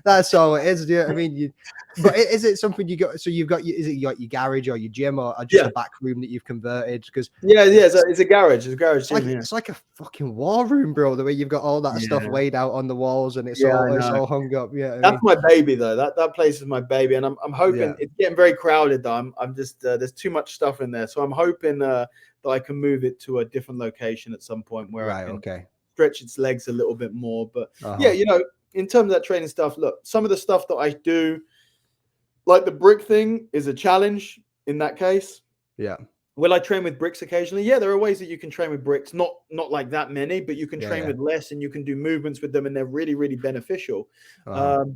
Speaker 1: that's all it is. I mean, but is it something you got? So you've got, is it your garage or your gym or just a back room that you've converted? Because
Speaker 2: it's a garage. It's a garage gym.
Speaker 1: It's like a fucking war room, bro. The way you've got all that stuff laid out on the walls and it's all hung up. Yeah,
Speaker 2: that's my baby though. That place is my baby, and I'm hoping it's getting very crowded though. I'm just there's too much stuff in there, so I'm hoping that I can move it to a different location at some point where I can stretch its legs a little bit more. But yeah, you know, in terms of that training stuff, look, some of the stuff that I do, like the brick thing, is a challenge in that case.
Speaker 1: Yeah.
Speaker 2: Will I train with bricks occasionally? Yeah, there are ways that you can train with bricks, not like that many, but you can train with less, and you can do movements with them, and they're really, really beneficial. Look,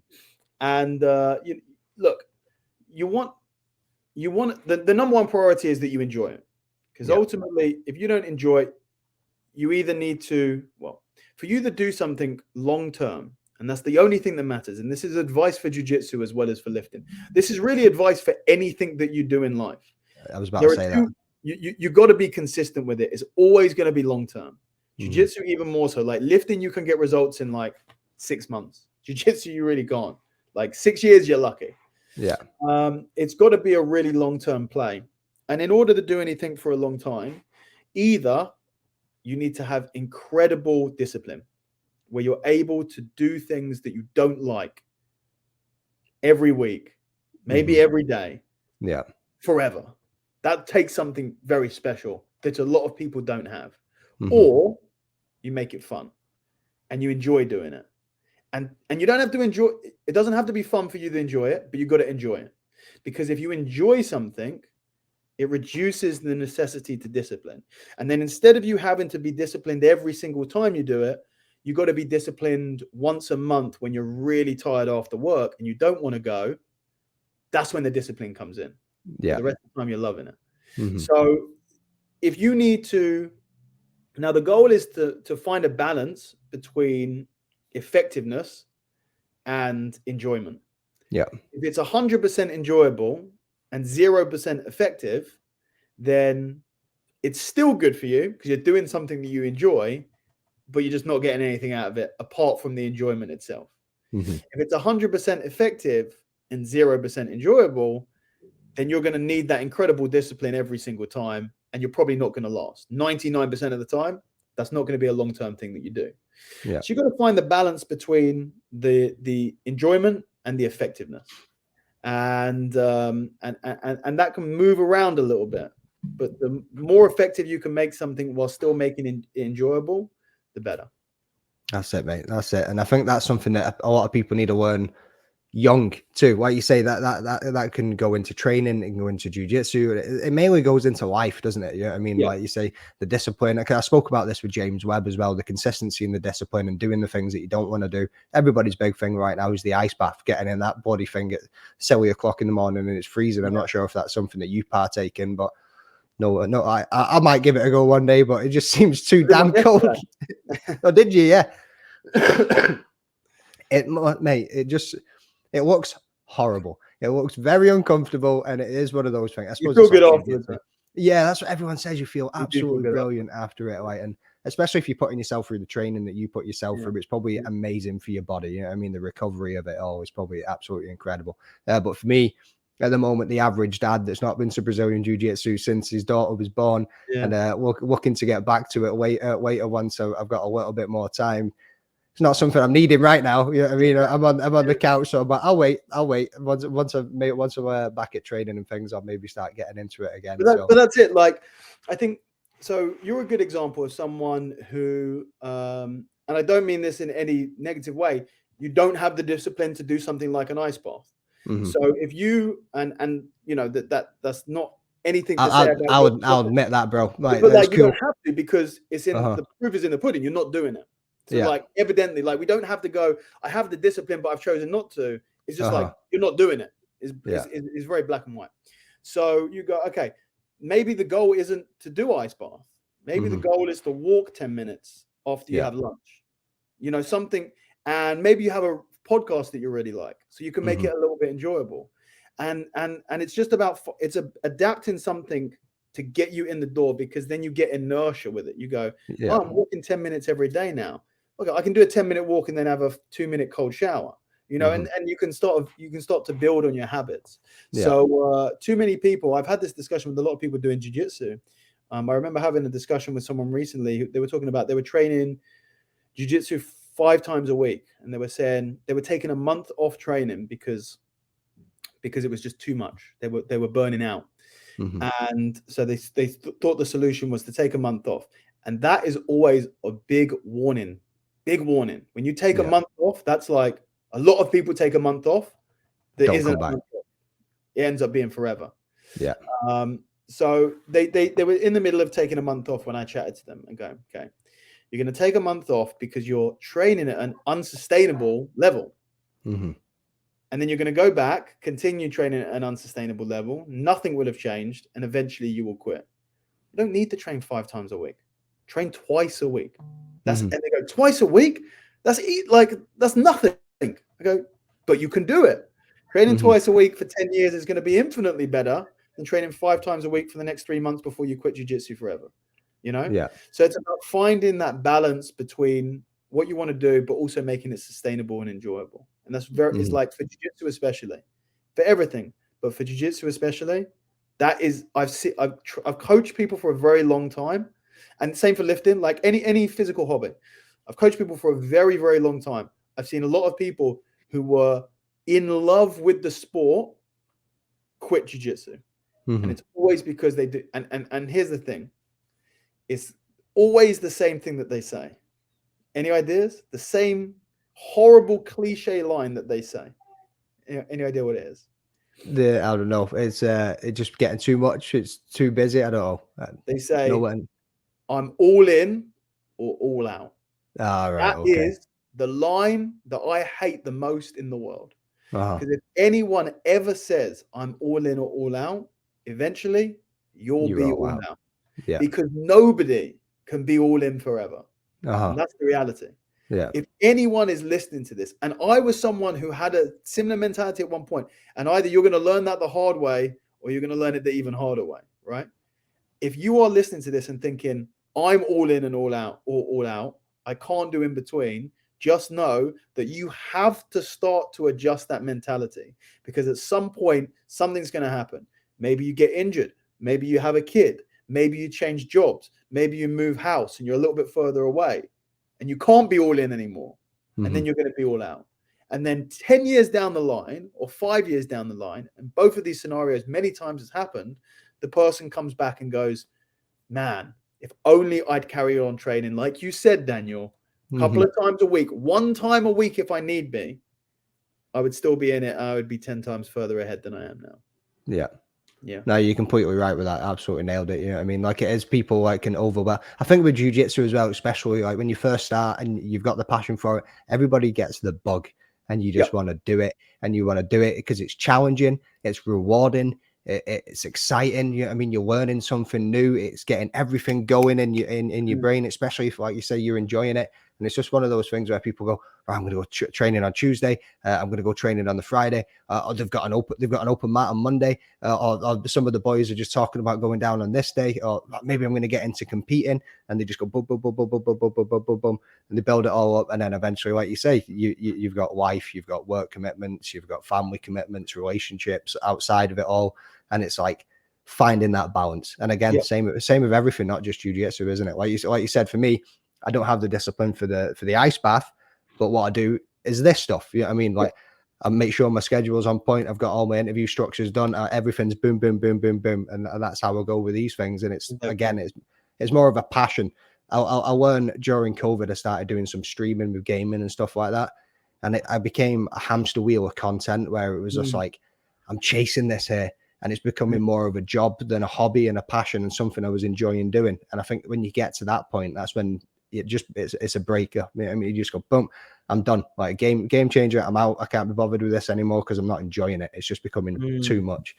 Speaker 2: you want the number one priority is that you enjoy it. Because ultimately, if you don't enjoy it, you either need to, for you to do something long term, and that's the only thing that matters. And this is advice for jiu-jitsu as well as for lifting. This is really advice for anything that you do in life.
Speaker 1: I was about to say that.
Speaker 2: You got to be consistent with it. It's always going to be long term. Jiu-jitsu even more so. Like lifting, you can get results in like 6 months. Jiu-jitsu, you really can't. Like 6 years, you're lucky.
Speaker 1: Yeah.
Speaker 2: It's got to be a really long term play. And in order to do anything for a long time, either you need to have incredible discipline where you're able to do things that you don't like every week, maybe every day, forever. That takes something very special that a lot of people don't have. Or you make it fun and you enjoy doing it. And you don't have to enjoy it. It doesn't have to be fun for you to enjoy it, but you got to enjoy it. Because if you enjoy something, it reduces the necessity to discipline. And then instead of you having to be disciplined every single time you do it, you got to be disciplined once a month when you're really tired after work and you don't want to go. That's when the discipline comes in.
Speaker 1: Yeah.
Speaker 2: The rest of the time you're loving it. So if you need to, now the goal is to find a balance between effectiveness and enjoyment.
Speaker 1: Yeah.
Speaker 2: If it's 100% enjoyable and 0% effective, then it's still good for you because you're doing something that you enjoy, but you're just not getting anything out of it apart from the enjoyment itself. If it's 100% effective and 0% enjoyable, then you're going to need that incredible discipline every single time, and you're probably not going to last. 99% of the time, that's not going to be a long-term thing that you do.
Speaker 1: Yeah.
Speaker 2: So you've got to find the balance between the enjoyment and the effectiveness. And that can move around a little bit, but the more effective you can make something while still making it enjoyable, the better.
Speaker 1: That's it, mate. That's it. And I think that's something that a lot of people need to learn young too. Like you say, that can go into training, it can go into jiu-jitsu. It mainly goes into life, doesn't it? Yeah, I mean, like you say, the discipline. I spoke about this with James Webb as well, the consistency and the discipline and doing the things that you don't want to do. Everybody's big thing right now is the ice bath, getting in that bloody thing at 7 o'clock in the morning and it's freezing. I'm not sure if that's something that you partake in, but no, I might give it a go one day, but it just seems too damn cold. Oh, did you? Yeah. Mate, it looks horrible. It looks very uncomfortable, and it is one of those things. I suppose
Speaker 2: you feel good afterwards.
Speaker 1: Yeah, that's what everyone says. You feel absolutely brilliant after it, like, and especially if you're putting yourself through the training that you put yourself through, it's probably amazing for your body. You know what I mean? The recovery of it all is probably absolutely incredible. But for me, at the moment, the average dad that's not been to Brazilian Jiu-Jitsu since his daughter was born, and looking to get back to it later on, so I've got a little bit more time. It's not something I'm needing right now. You know what I mean? I'm on the couch, so but I'll wait. Once I'm back at training and things, I'll maybe start getting into it again.
Speaker 2: But that's it. Like, I think so. You're a good example of someone who, and I don't mean this in any negative way. You don't have the discipline to do something like an ice bath. So if you and you know that's not anything to say.
Speaker 1: I'll admit that, bro.
Speaker 2: Like, but like, you don't have to, because it's in the proof is in the pudding. You're not doing it. So like, evidently, like, we don't have to go, I have the discipline, but I've chosen not to. It's just like, you're not doing it. It's very black and white. So you go, okay, maybe the goal isn't to do ice bath. Maybe the goal is to walk 10 minutes after you have lunch. You know, something, and maybe you have a podcast that you really like, so you can make it a little bit enjoyable. And it's just about, adapting something to get you in the door, because then you get inertia with it. You go, oh, I'm walking 10 minutes every day now. Okay, I can do a 10-minute walk and then have a 2-minute cold shower, you know, and you can start to build on your habits. So too many people, I've had this discussion with a lot of people doing jiu-jitsu. I remember having a discussion with someone recently. They were talking about, they were training jiu-jitsu 5 times a week, and they were saying they were taking a month off training because it was just too much. They were burning out. And so they thought the solution was to take a month off. And that is always a big warning. When you take a month off, that's like, a lot of people take a month off. There isn't a month off. It ends up being forever.
Speaker 1: Yeah.
Speaker 2: So they were in the middle of taking a month off when I chatted to them and going, okay, you're going to take a month off because you're training at an unsustainable level. And then you're going to go back, continue training at an unsustainable level. Nothing will have changed. And eventually you will quit. You don't need to train 5 times a week. Train twice a week. And they go, twice a week? That's nothing. I go, but you can do it. Training twice a week for 10 years is going to be infinitely better than training 5 times a week for the next 3 months before you quit jiu-jitsu forever. You know? Yeah. So it's about finding that balance between what you want to do, but also making it sustainable and enjoyable. And that's it's like, for jiu-jitsu especially, for everything, but for jiu-jitsu especially, that is, I've coached people for a very long time, and same for lifting, like any physical hobby. I've coached people for a very, very long time. I've seen a lot of people who were in love with the sport quit jiu-jitsu. And it's always because they do. And here's the thing. It's always the same thing that they say. Any ideas? The same horrible cliche line that they say. Any idea what it is?
Speaker 1: I don't know. It's just getting too much. It's too busy. I don't know.
Speaker 2: They say, I'm all in or all out.
Speaker 1: Right.
Speaker 2: That is the line that I hate the most in the world. Because if anyone ever says I'm all in or all out, eventually you'll be all out. Yeah. Because nobody can be all in forever. And that's the reality. Yeah. If anyone is listening to this, and I was someone who had a similar mentality at one point, and either you're going to learn that the hard way or you're going to learn it the even harder way, right? If you are listening to this and thinking, I'm all in and all out, or all out, I can't do in between, just know that you have to start to adjust that mentality, because at some point, something's going to happen. Maybe you get injured. Maybe you have a kid. Maybe you change jobs. Maybe you move house and you're a little bit further away and you can't be all in anymore. And then you're going to be all out. And then 10 years down the line or 5 years down the line, and both of these scenarios many times has happened, the person comes back and goes, man, if only I'd carry on training. Like you said, Daniel, a couple of times a week, 1 time a week if I need be, I would still be in it. I would be 10 times further ahead than I am now.
Speaker 1: Yeah.
Speaker 2: Yeah.
Speaker 1: No, you're completely right with that. Absolutely nailed it. You know what I mean? Like, it is people like can overwhelm. I think with jiu-jitsu as well, especially like when you first start and you've got the passion for it, everybody gets the bug and you just want to do it, and you want to do it because it's challenging, it's rewarding, it's exciting. You know what I mean? You're learning something new. It's getting everything going in your brain, especially if, like you say, you're enjoying it. And it's just one of those things where people go, oh, I'm going to go training on Tuesday. I'm going to go training on the Friday. Or they've got an open mat on Monday. Or some of the boys are just talking about going down on this day. Or maybe I'm going to get into competing, and they just go boom, boom, boom, boom, boom, boom, boom, boom, boom, boom, boom, and they build it all up. And then eventually, like you say, you've got life, you've got work commitments, you've got family commitments, relationships outside of it all, and it's like finding that balance. And again, same with everything, not just jiu-jitsu, isn't it? Like you said, for me, I don't have the discipline for the ice bath, but what I do is this stuff. You know what I mean? Like, I make sure my schedule's on point. I've got all my interview structures done. Everything's boom, boom, boom, boom, boom, and that's how I go with these things. And it's again, it's more of a passion. I learned during COVID. I started doing some streaming with gaming and stuff like that, and I became a hamster wheel of content where it was just like, I'm chasing this here. And it's becoming more of a job than a hobby and a passion and something I was enjoying doing. And I think when you get to that point, that's when it's a breaker. I mean, you just go, boom, I'm done. Like, game changer. I'm out. I can't be bothered with this anymore because I'm not enjoying it. It's just becoming too much.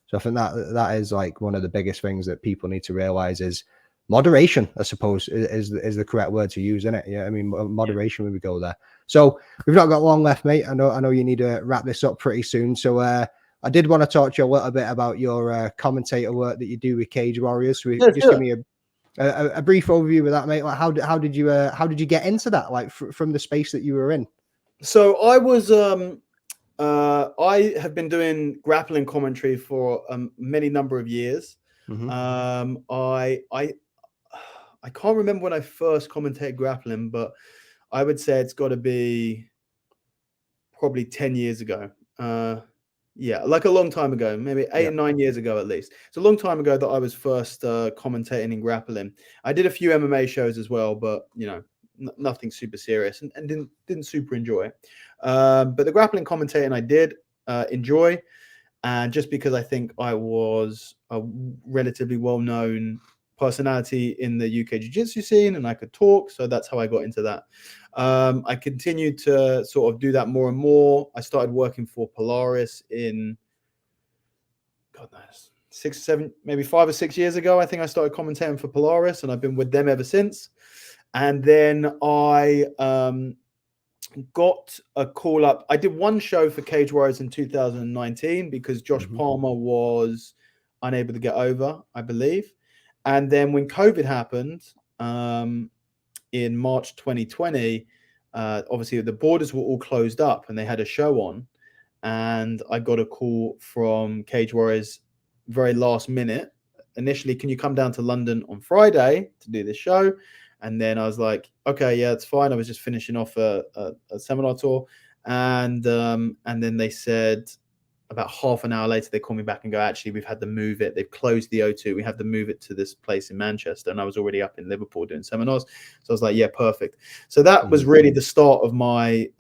Speaker 1: So I think that is like one of the biggest things that people need to realize is moderation, I suppose, is the correct word to use, isn't it? Yeah, I mean, moderation when we go there. So we've not got long left, mate. I know you need to wrap this up pretty soon. So I did want to talk to you a little bit about your commentator work that you do with Cage Warriors. So just give me a brief overview of that, mate. Like, how did you get into that? Like, from the space that you were in?
Speaker 2: So I was I have been doing grappling commentary for many number of years. I can't remember when I first commentated grappling, but I would say it's got to be probably 10 years ago. Yeah, like a long time ago, maybe 8 or 9 years ago at least. It's a long time ago that I was first commentating in grappling. I did a few MMA shows as well, but you know, nothing super serious, and didn't super enjoy. But the grappling commentating I did enjoy, and just because I think I was a relatively well-known personality in the UK Jiu-Jitsu scene and I could talk, so that's how I got into that. I continued to sort of do that more and more. I started working for Polaris in, God knows, 6 or 7, maybe 5 or 6 years ago. I think I started commentating for Polaris, and I've been with them ever since. And then I got a call up. I did one show for Cage Warriors in 2019 because Josh Palmer was unable to get over, I believe. And then when COVID happened in March 2020, obviously the borders were all closed up and they had a show on. And I got a call from Cage Warriors very last minute. Initially, can you come down to London on Friday to do this show? And then I was like, okay, yeah, it's fine. I was just finishing off a seminar tour. And then they said, about half an hour later, they call me back and go, actually, we've had to move it. They've closed the O2. We have to move it to this place in Manchester. And I was already up in Liverpool doing seminars. So I was like, yeah, perfect. So that was really the start of my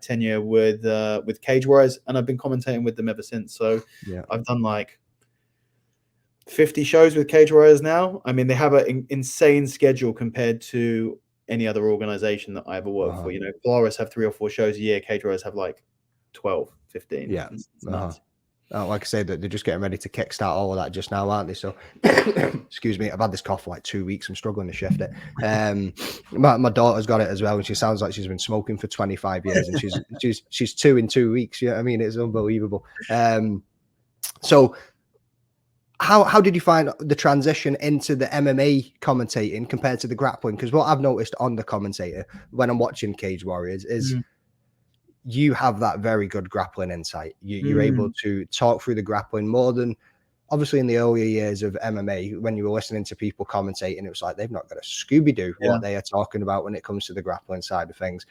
Speaker 2: tenure with Cage Warriors. And I've been commentating with them ever since. So I've done like 50 shows with Cage Warriors now. I mean, they have an insane schedule compared to any other organization that I ever worked for. You know, Polaris have 3 or 4 shows a year. Cage Warriors have like 12, 15.
Speaker 1: Yeah. It's nuts. Like I said, that they're just getting ready to kickstart all of that just now, aren't they? So, excuse me, I've had this cough for like 2 weeks. I'm struggling to shift it. My daughter's got it as well, and she sounds like she's been smoking for 25 years, and she's 2 in 2 weeks. You know what I mean? It's unbelievable. So how did you find the transition into the MMA commentating compared to the grappling? Because what I've noticed on the commentator when I'm watching Cage Warriors is you have that very good grappling insight. You're able to talk through the grappling more than obviously in the earlier years of MMA, when you were listening to people commentating, it was like they've not got a Scooby-Doo what they are talking about when it comes to the grappling side of things.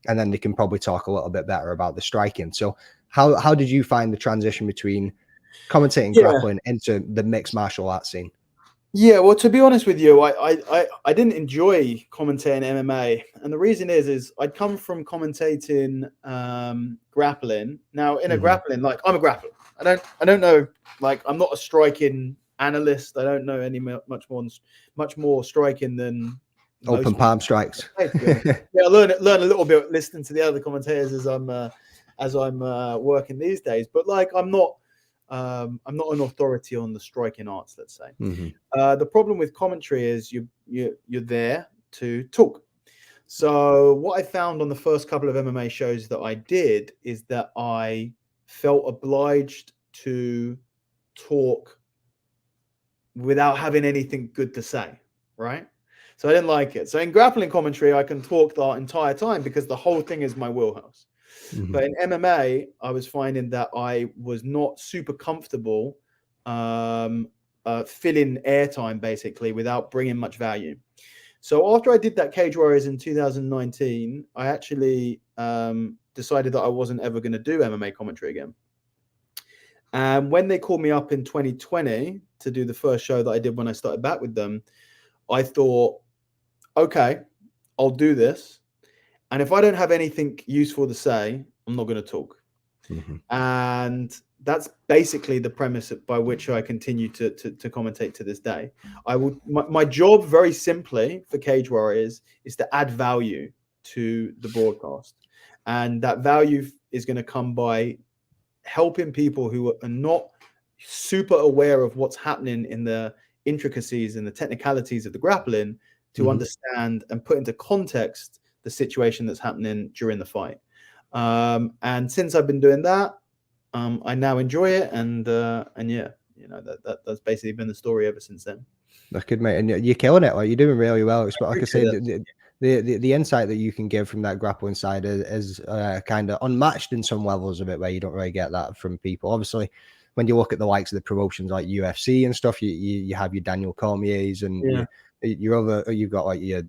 Speaker 1: And then they can probably talk a little bit better about the striking. So how did you find the transition between commentating grappling into the mixed martial arts scene?
Speaker 2: Yeah, well, to be honest with you, I didn't enjoy commentating MMA, and the reason is I'd come from commentating grappling. Now, in a grappling, like I'm a grappler. I don't know, like I'm not a striking analyst. I don't know any much more striking than
Speaker 1: Open
Speaker 2: most people.
Speaker 1: palm strikes.
Speaker 2: Yeah, I learn a little bit listening to the other commentators as I'm working these days. But like I'm not an authority on the striking arts, let's say. The problem with commentary is you're there to talk. So what I found on the first couple of MMA shows that I did is that I felt obliged to talk without having anything good to say, right? So I didn't like it. So in grappling commentary, I can talk the entire time because the whole thing is my wheelhouse. But in MMA, I was finding that I was not super comfortable filling airtime basically without bringing much value. So after I did that Cage Warriors in 2019, I actually decided that I wasn't ever going to do MMA commentary again. And when they called me up in 2020 to do the first show that I did when I started back with them, I thought, okay, I'll do this. And if I don't have anything useful to say, I'm not going to talk. And that's basically the premise by which I continue to commentate to this day. My job, very simply, for Cage Warriors is to add value to the broadcast. And that value is going to come by helping people who are not super aware of what's happening in the intricacies and the technicalities of the grappling to understand and put into context the situation that's happening during the fight. And since I've been doing that, I now enjoy it, and yeah, you know, that's basically been the story ever since then.
Speaker 1: That's good, mate, and you're killing it. Like you're doing really well. It's like I say, the insight that you can give from that grappling side is kind of unmatched in some levels of it, where you don't really get that from people. Obviously, when you look at the likes of the promotions like UFC and stuff, you have your Daniel Cormier's and you've got like your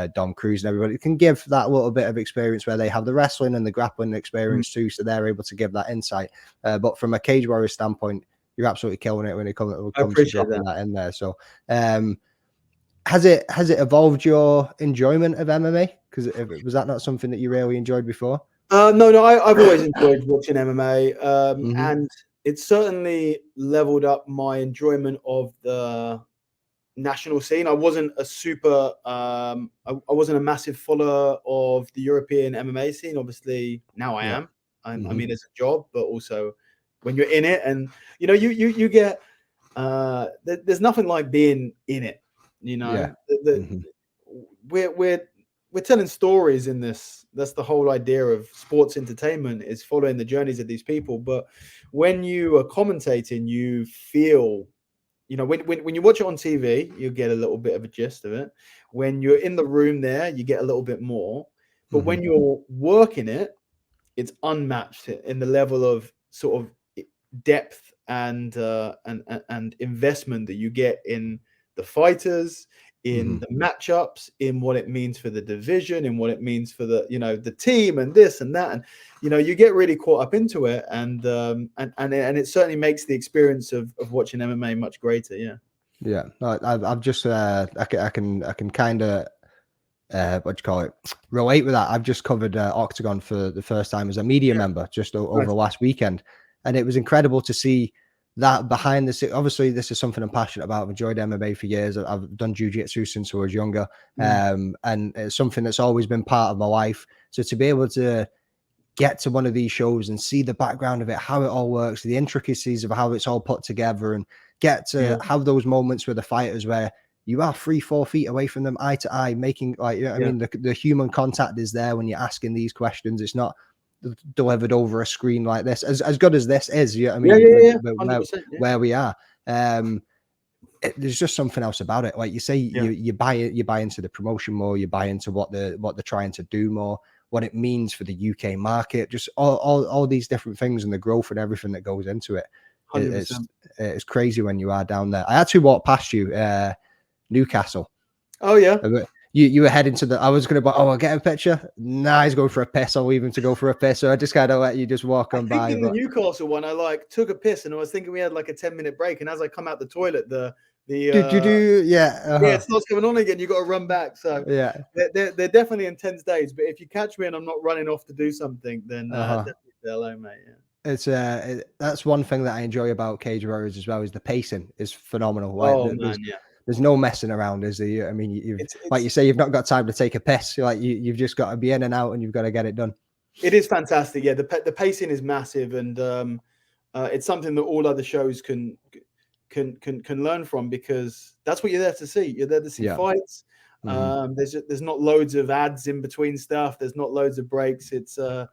Speaker 1: Dom Cruz and everybody. It can give that little bit of experience where they have the wrestling and the grappling experience too, so they're able to give that insight. But from a Cage Warrior standpoint, you're absolutely killing it when it comes to dropping that in there. So has it evolved your enjoyment of MMA? Because was that not something that you really enjoyed before?
Speaker 2: No, I've always enjoyed watching MMA, and it certainly leveled up my enjoyment of the national scene. I wasn't a super I wasn't a massive follower of the European MMA scene. Obviously now I am. I mean, it's a job, but also when you're in it, and you know, you get there's nothing like being in it, you know. We're telling stories in this. That's the whole idea of sports entertainment, is following the journeys of these people. But when you are commentating, you feel, you know, when you watch it on TV, you get a little bit of a gist of it. When you're in the room there, you get a little bit more. But when you're working it, it's unmatched in the level of sort of depth and investment that you get in the fighters, in the matchups, in what it means for the division, in what it means for the, you know, the team and this and that. And, you know, you get really caught up into it, and it certainly makes the experience of watching MMA much greater.
Speaker 1: Yeah. I've just I can kind of what do you call it, relate with that. I've just covered Octagon for the first time as a media member just over last weekend, and it was incredible to see that behind the scenes. Obviously, this is something I'm passionate about. I've enjoyed MMA for years. I've done jiu-jitsu since I was younger, and it's something that's always been part of my life. So to be able to get to one of these shows and see the background of it, how it all works, the intricacies of how it's all put together, and get to have those moments with the fighters where you are 3-4 feet away from them, eye to eye, making, like, you know, I mean, the human contact is there when you're asking these questions. It's not delivered over a screen like this, as good as this is. You know what I mean? Where we are, there's just something else about it. Like you say, you buy into the promotion more, you buy into what they're trying to do more, what it means for the UK market, just all these different things, and the growth and everything that goes into it. It's crazy when you are down there. I actually walked past you, Newcastle.
Speaker 2: Oh yeah.
Speaker 1: You were heading to the, I was going to, I'll get a picture. Nah, he's going for a piss. I'll leave him to go for a piss. So I just kind of let you just walk on by.
Speaker 2: In the Newcastle one, I like took a piss, and I was thinking we had like a 10-minute break. And as I come out the toilet, the
Speaker 1: Yeah.
Speaker 2: Yeah, it starts coming on again. You got to run back. So
Speaker 1: Yeah.
Speaker 2: they're definitely intense days. But if you catch me and I'm not running off to do something, then definitely say hello, mate. Yeah.
Speaker 1: It's that's one thing that I enjoy about Cage Warriors as well, is the pacing is phenomenal. Like
Speaker 2: Oh man, yeah.
Speaker 1: there's no messing around, is there? I mean, you've
Speaker 2: It's
Speaker 1: like you say, you've not got time to take a piss. Like you've just got to be in and out, and you've got to get it done.
Speaker 2: It is fantastic. Yeah, the pacing is massive, and it's something that all other shows can learn from, because that's what you're there to see. You're there to see fights. There's not loads of ads in between stuff. There's not loads of breaks. It's the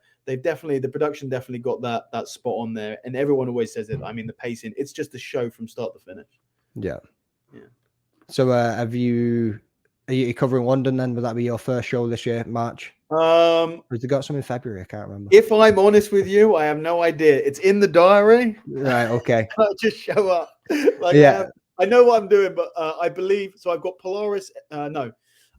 Speaker 2: production definitely got that spot on there, and everyone always says it. I mean, the pacing, it's just a show from start to finish.
Speaker 1: Yeah. So are you covering London then? Would that be your first show this year, March? Or has it got some in February? I can't remember.
Speaker 2: If I'm honest with you, I have no idea. It's in the diary.
Speaker 1: Right. Okay.
Speaker 2: I'll just show up. Like, yeah. I know what I'm doing, but I believe so. I've got Polaris. No,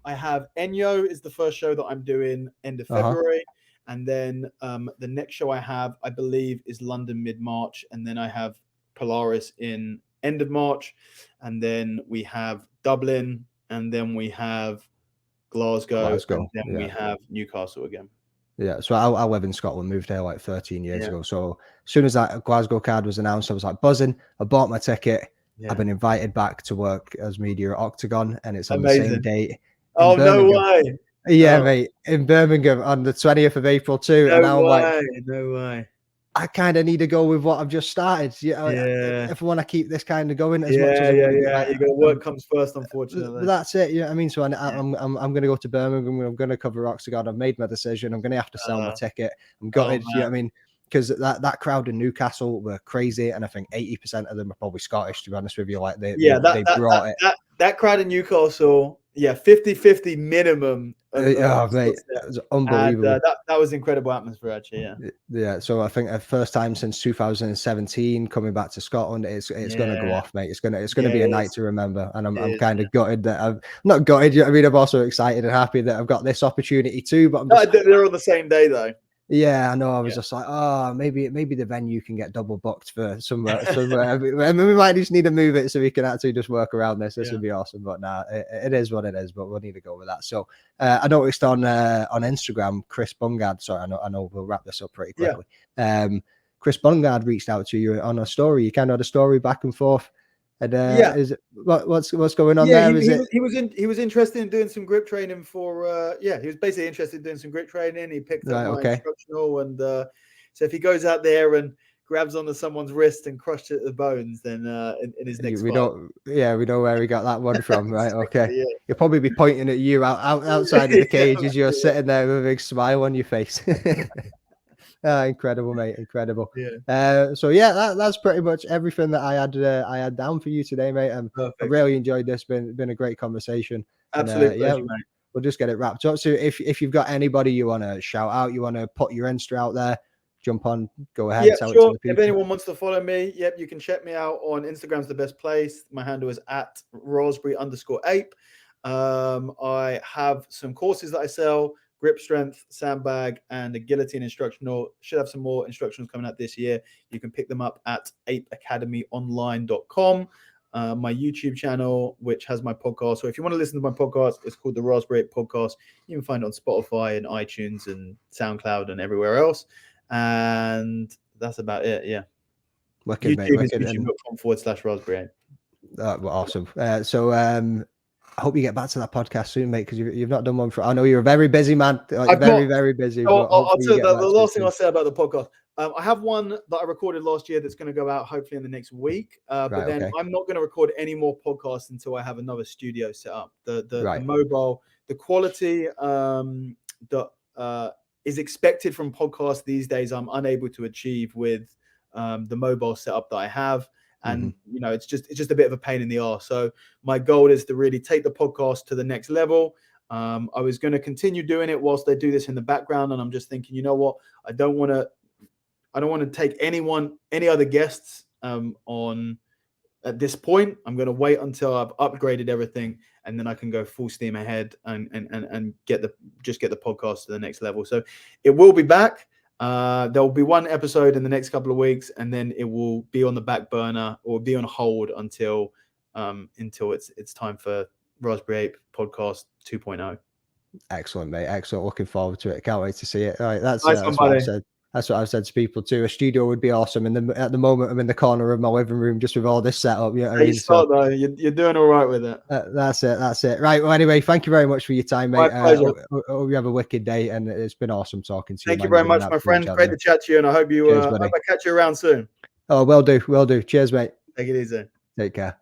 Speaker 2: I have Enyo is the first show that I'm doing end of February, and then the next show I have, I believe, is London mid-March, and then I have Polaris in end of March, and then we have Dublin, and then we have Glasgow. And then we have Newcastle again.
Speaker 1: Yeah, so I live in Scotland, moved here like 13 years ago. So as soon as that Glasgow card was announced, I was like buzzing. I bought my ticket. I've been invited back to work as media at Octagon, and it's on the same date.
Speaker 2: Oh, no way.
Speaker 1: Yeah, mate, in Birmingham on the 20th of April too.
Speaker 2: No
Speaker 1: and I'm
Speaker 2: way, no way.
Speaker 1: I kind of need to go with what I've just started. If I want to keep this kind of going as much as
Speaker 2: you got to work comes first, unfortunately.
Speaker 1: That's it. Yeah, I mean, so I'm going to go to Birmingham. I'm going to cover Octagon. I've made my decision. I'm going to have to sell my ticket. I'm gutted. You know what I mean? Because that crowd in Newcastle were crazy, and I think 80% of them are probably Scottish. To be honest with you, like they brought it.
Speaker 2: That crowd in Newcastle, 50-50 minimum.
Speaker 1: Mate, it was unbelievable.
Speaker 2: And, that was incredible atmosphere, actually.
Speaker 1: Yeah. So I think the first time since 2017 coming back to Scotland, it's going to go off, mate. It's going to be a night to remember, and I'm kind of gutted that I'm not gutted. You know what I mean? I'm also excited and happy that I've got this opportunity too. But
Speaker 2: they're on the same day though.
Speaker 1: Yeah, I know. I was just like, maybe the venue can get double booked for somewhere. I mean, we might just need to move it so we can actually just work around this. This would be awesome. But nah, it is what it is. But we'll need to go with that. So I noticed on Instagram, Chris Bungard. Sorry, I know we'll wrap this up pretty quickly. Chris Bungard reached out to you on a story. You kind of had a story back and forth. And is it what's going on there?
Speaker 2: He was interested in doing some grip training for he was basically interested in doing some grip training. He picked up my instructional, and so if he goes out there and grabs onto someone's wrist and crushed it to the bones, then in his next
Speaker 1: we know where he got that one from, right? Okay. He'll probably be pointing at you outside of the cage as you're sitting there with a big smile on your face. Incredible, mate. Incredible. So that's pretty much everything that I had down for you today, mate. I really enjoyed this. Been a great conversation.
Speaker 2: Absolutely, pleasure, mate.
Speaker 1: We'll just get it wrapped up. So if you've got anybody you want to shout out, you want to put your Insta out there, jump on, go ahead. Tell it to the people.
Speaker 2: If anyone wants to follow me, you can check me out on Instagram's the best place. My handle is at Raspberry_Ape. I have some courses that I sell. Grip strength, sandbag, and a guillotine instructional. Should have some more instructionals coming out this year. You can pick them up at apeacademyonline.com. My YouTube channel, which has my podcast. So if you want to listen to my podcast, it's called the Raspberry Ape Podcast. You can find it on Spotify and iTunes and SoundCloud and everywhere else. And that's about it. Yeah.
Speaker 1: Wicked, mate.
Speaker 2: YouTube.com/Raspberry Ape.
Speaker 1: Well, awesome. I hope you get back to that podcast soon, mate, because you've not done one for. I know you're a very busy man, very busy.
Speaker 2: I'll tell you the last thing I'll say about the podcast. I have one that I recorded last year that's going to go out hopefully in the next week. I'm not going to record any more podcasts until I have another studio set up. The mobile, the quality that is expected from podcasts these days, I'm unable to achieve with the mobile setup that I have. And it's just a bit of a pain in the arse. So my goal is to really take the podcast to the next level. I was going to continue doing it whilst they do this in the background, and I'm just thinking, you know what? I don't want to take any other guests on at this point. I'm going to wait until I've upgraded everything, and then I can go full steam ahead and get the podcast to the next level. So it will be back. There will be one episode in the next couple of weeks, and then it will be on the back burner or be on hold until until it's time for Raspberry Ape Podcast 2.0.
Speaker 1: Excellent, mate. Excellent. Looking forward to it. Can't wait to see it. All right, that's
Speaker 2: Nice
Speaker 1: what
Speaker 2: one,
Speaker 1: I've said. That's what I've said to people too. A studio would be awesome. And at the moment, I'm in the corner of my living room just with all this setup. You know what I mean?
Speaker 2: Though. You're doing all right with it.
Speaker 1: That's it. That's it. Right. Well, anyway, thank you very much for your time, mate.
Speaker 2: My pleasure.
Speaker 1: Hope you have a wicked day, and it's been awesome talking to you.
Speaker 2: Thank you very much, my friend. Great to chat to you, and I hope I catch you around soon.
Speaker 1: Oh, will do. Cheers, mate.
Speaker 2: Take it easy.
Speaker 1: Take care.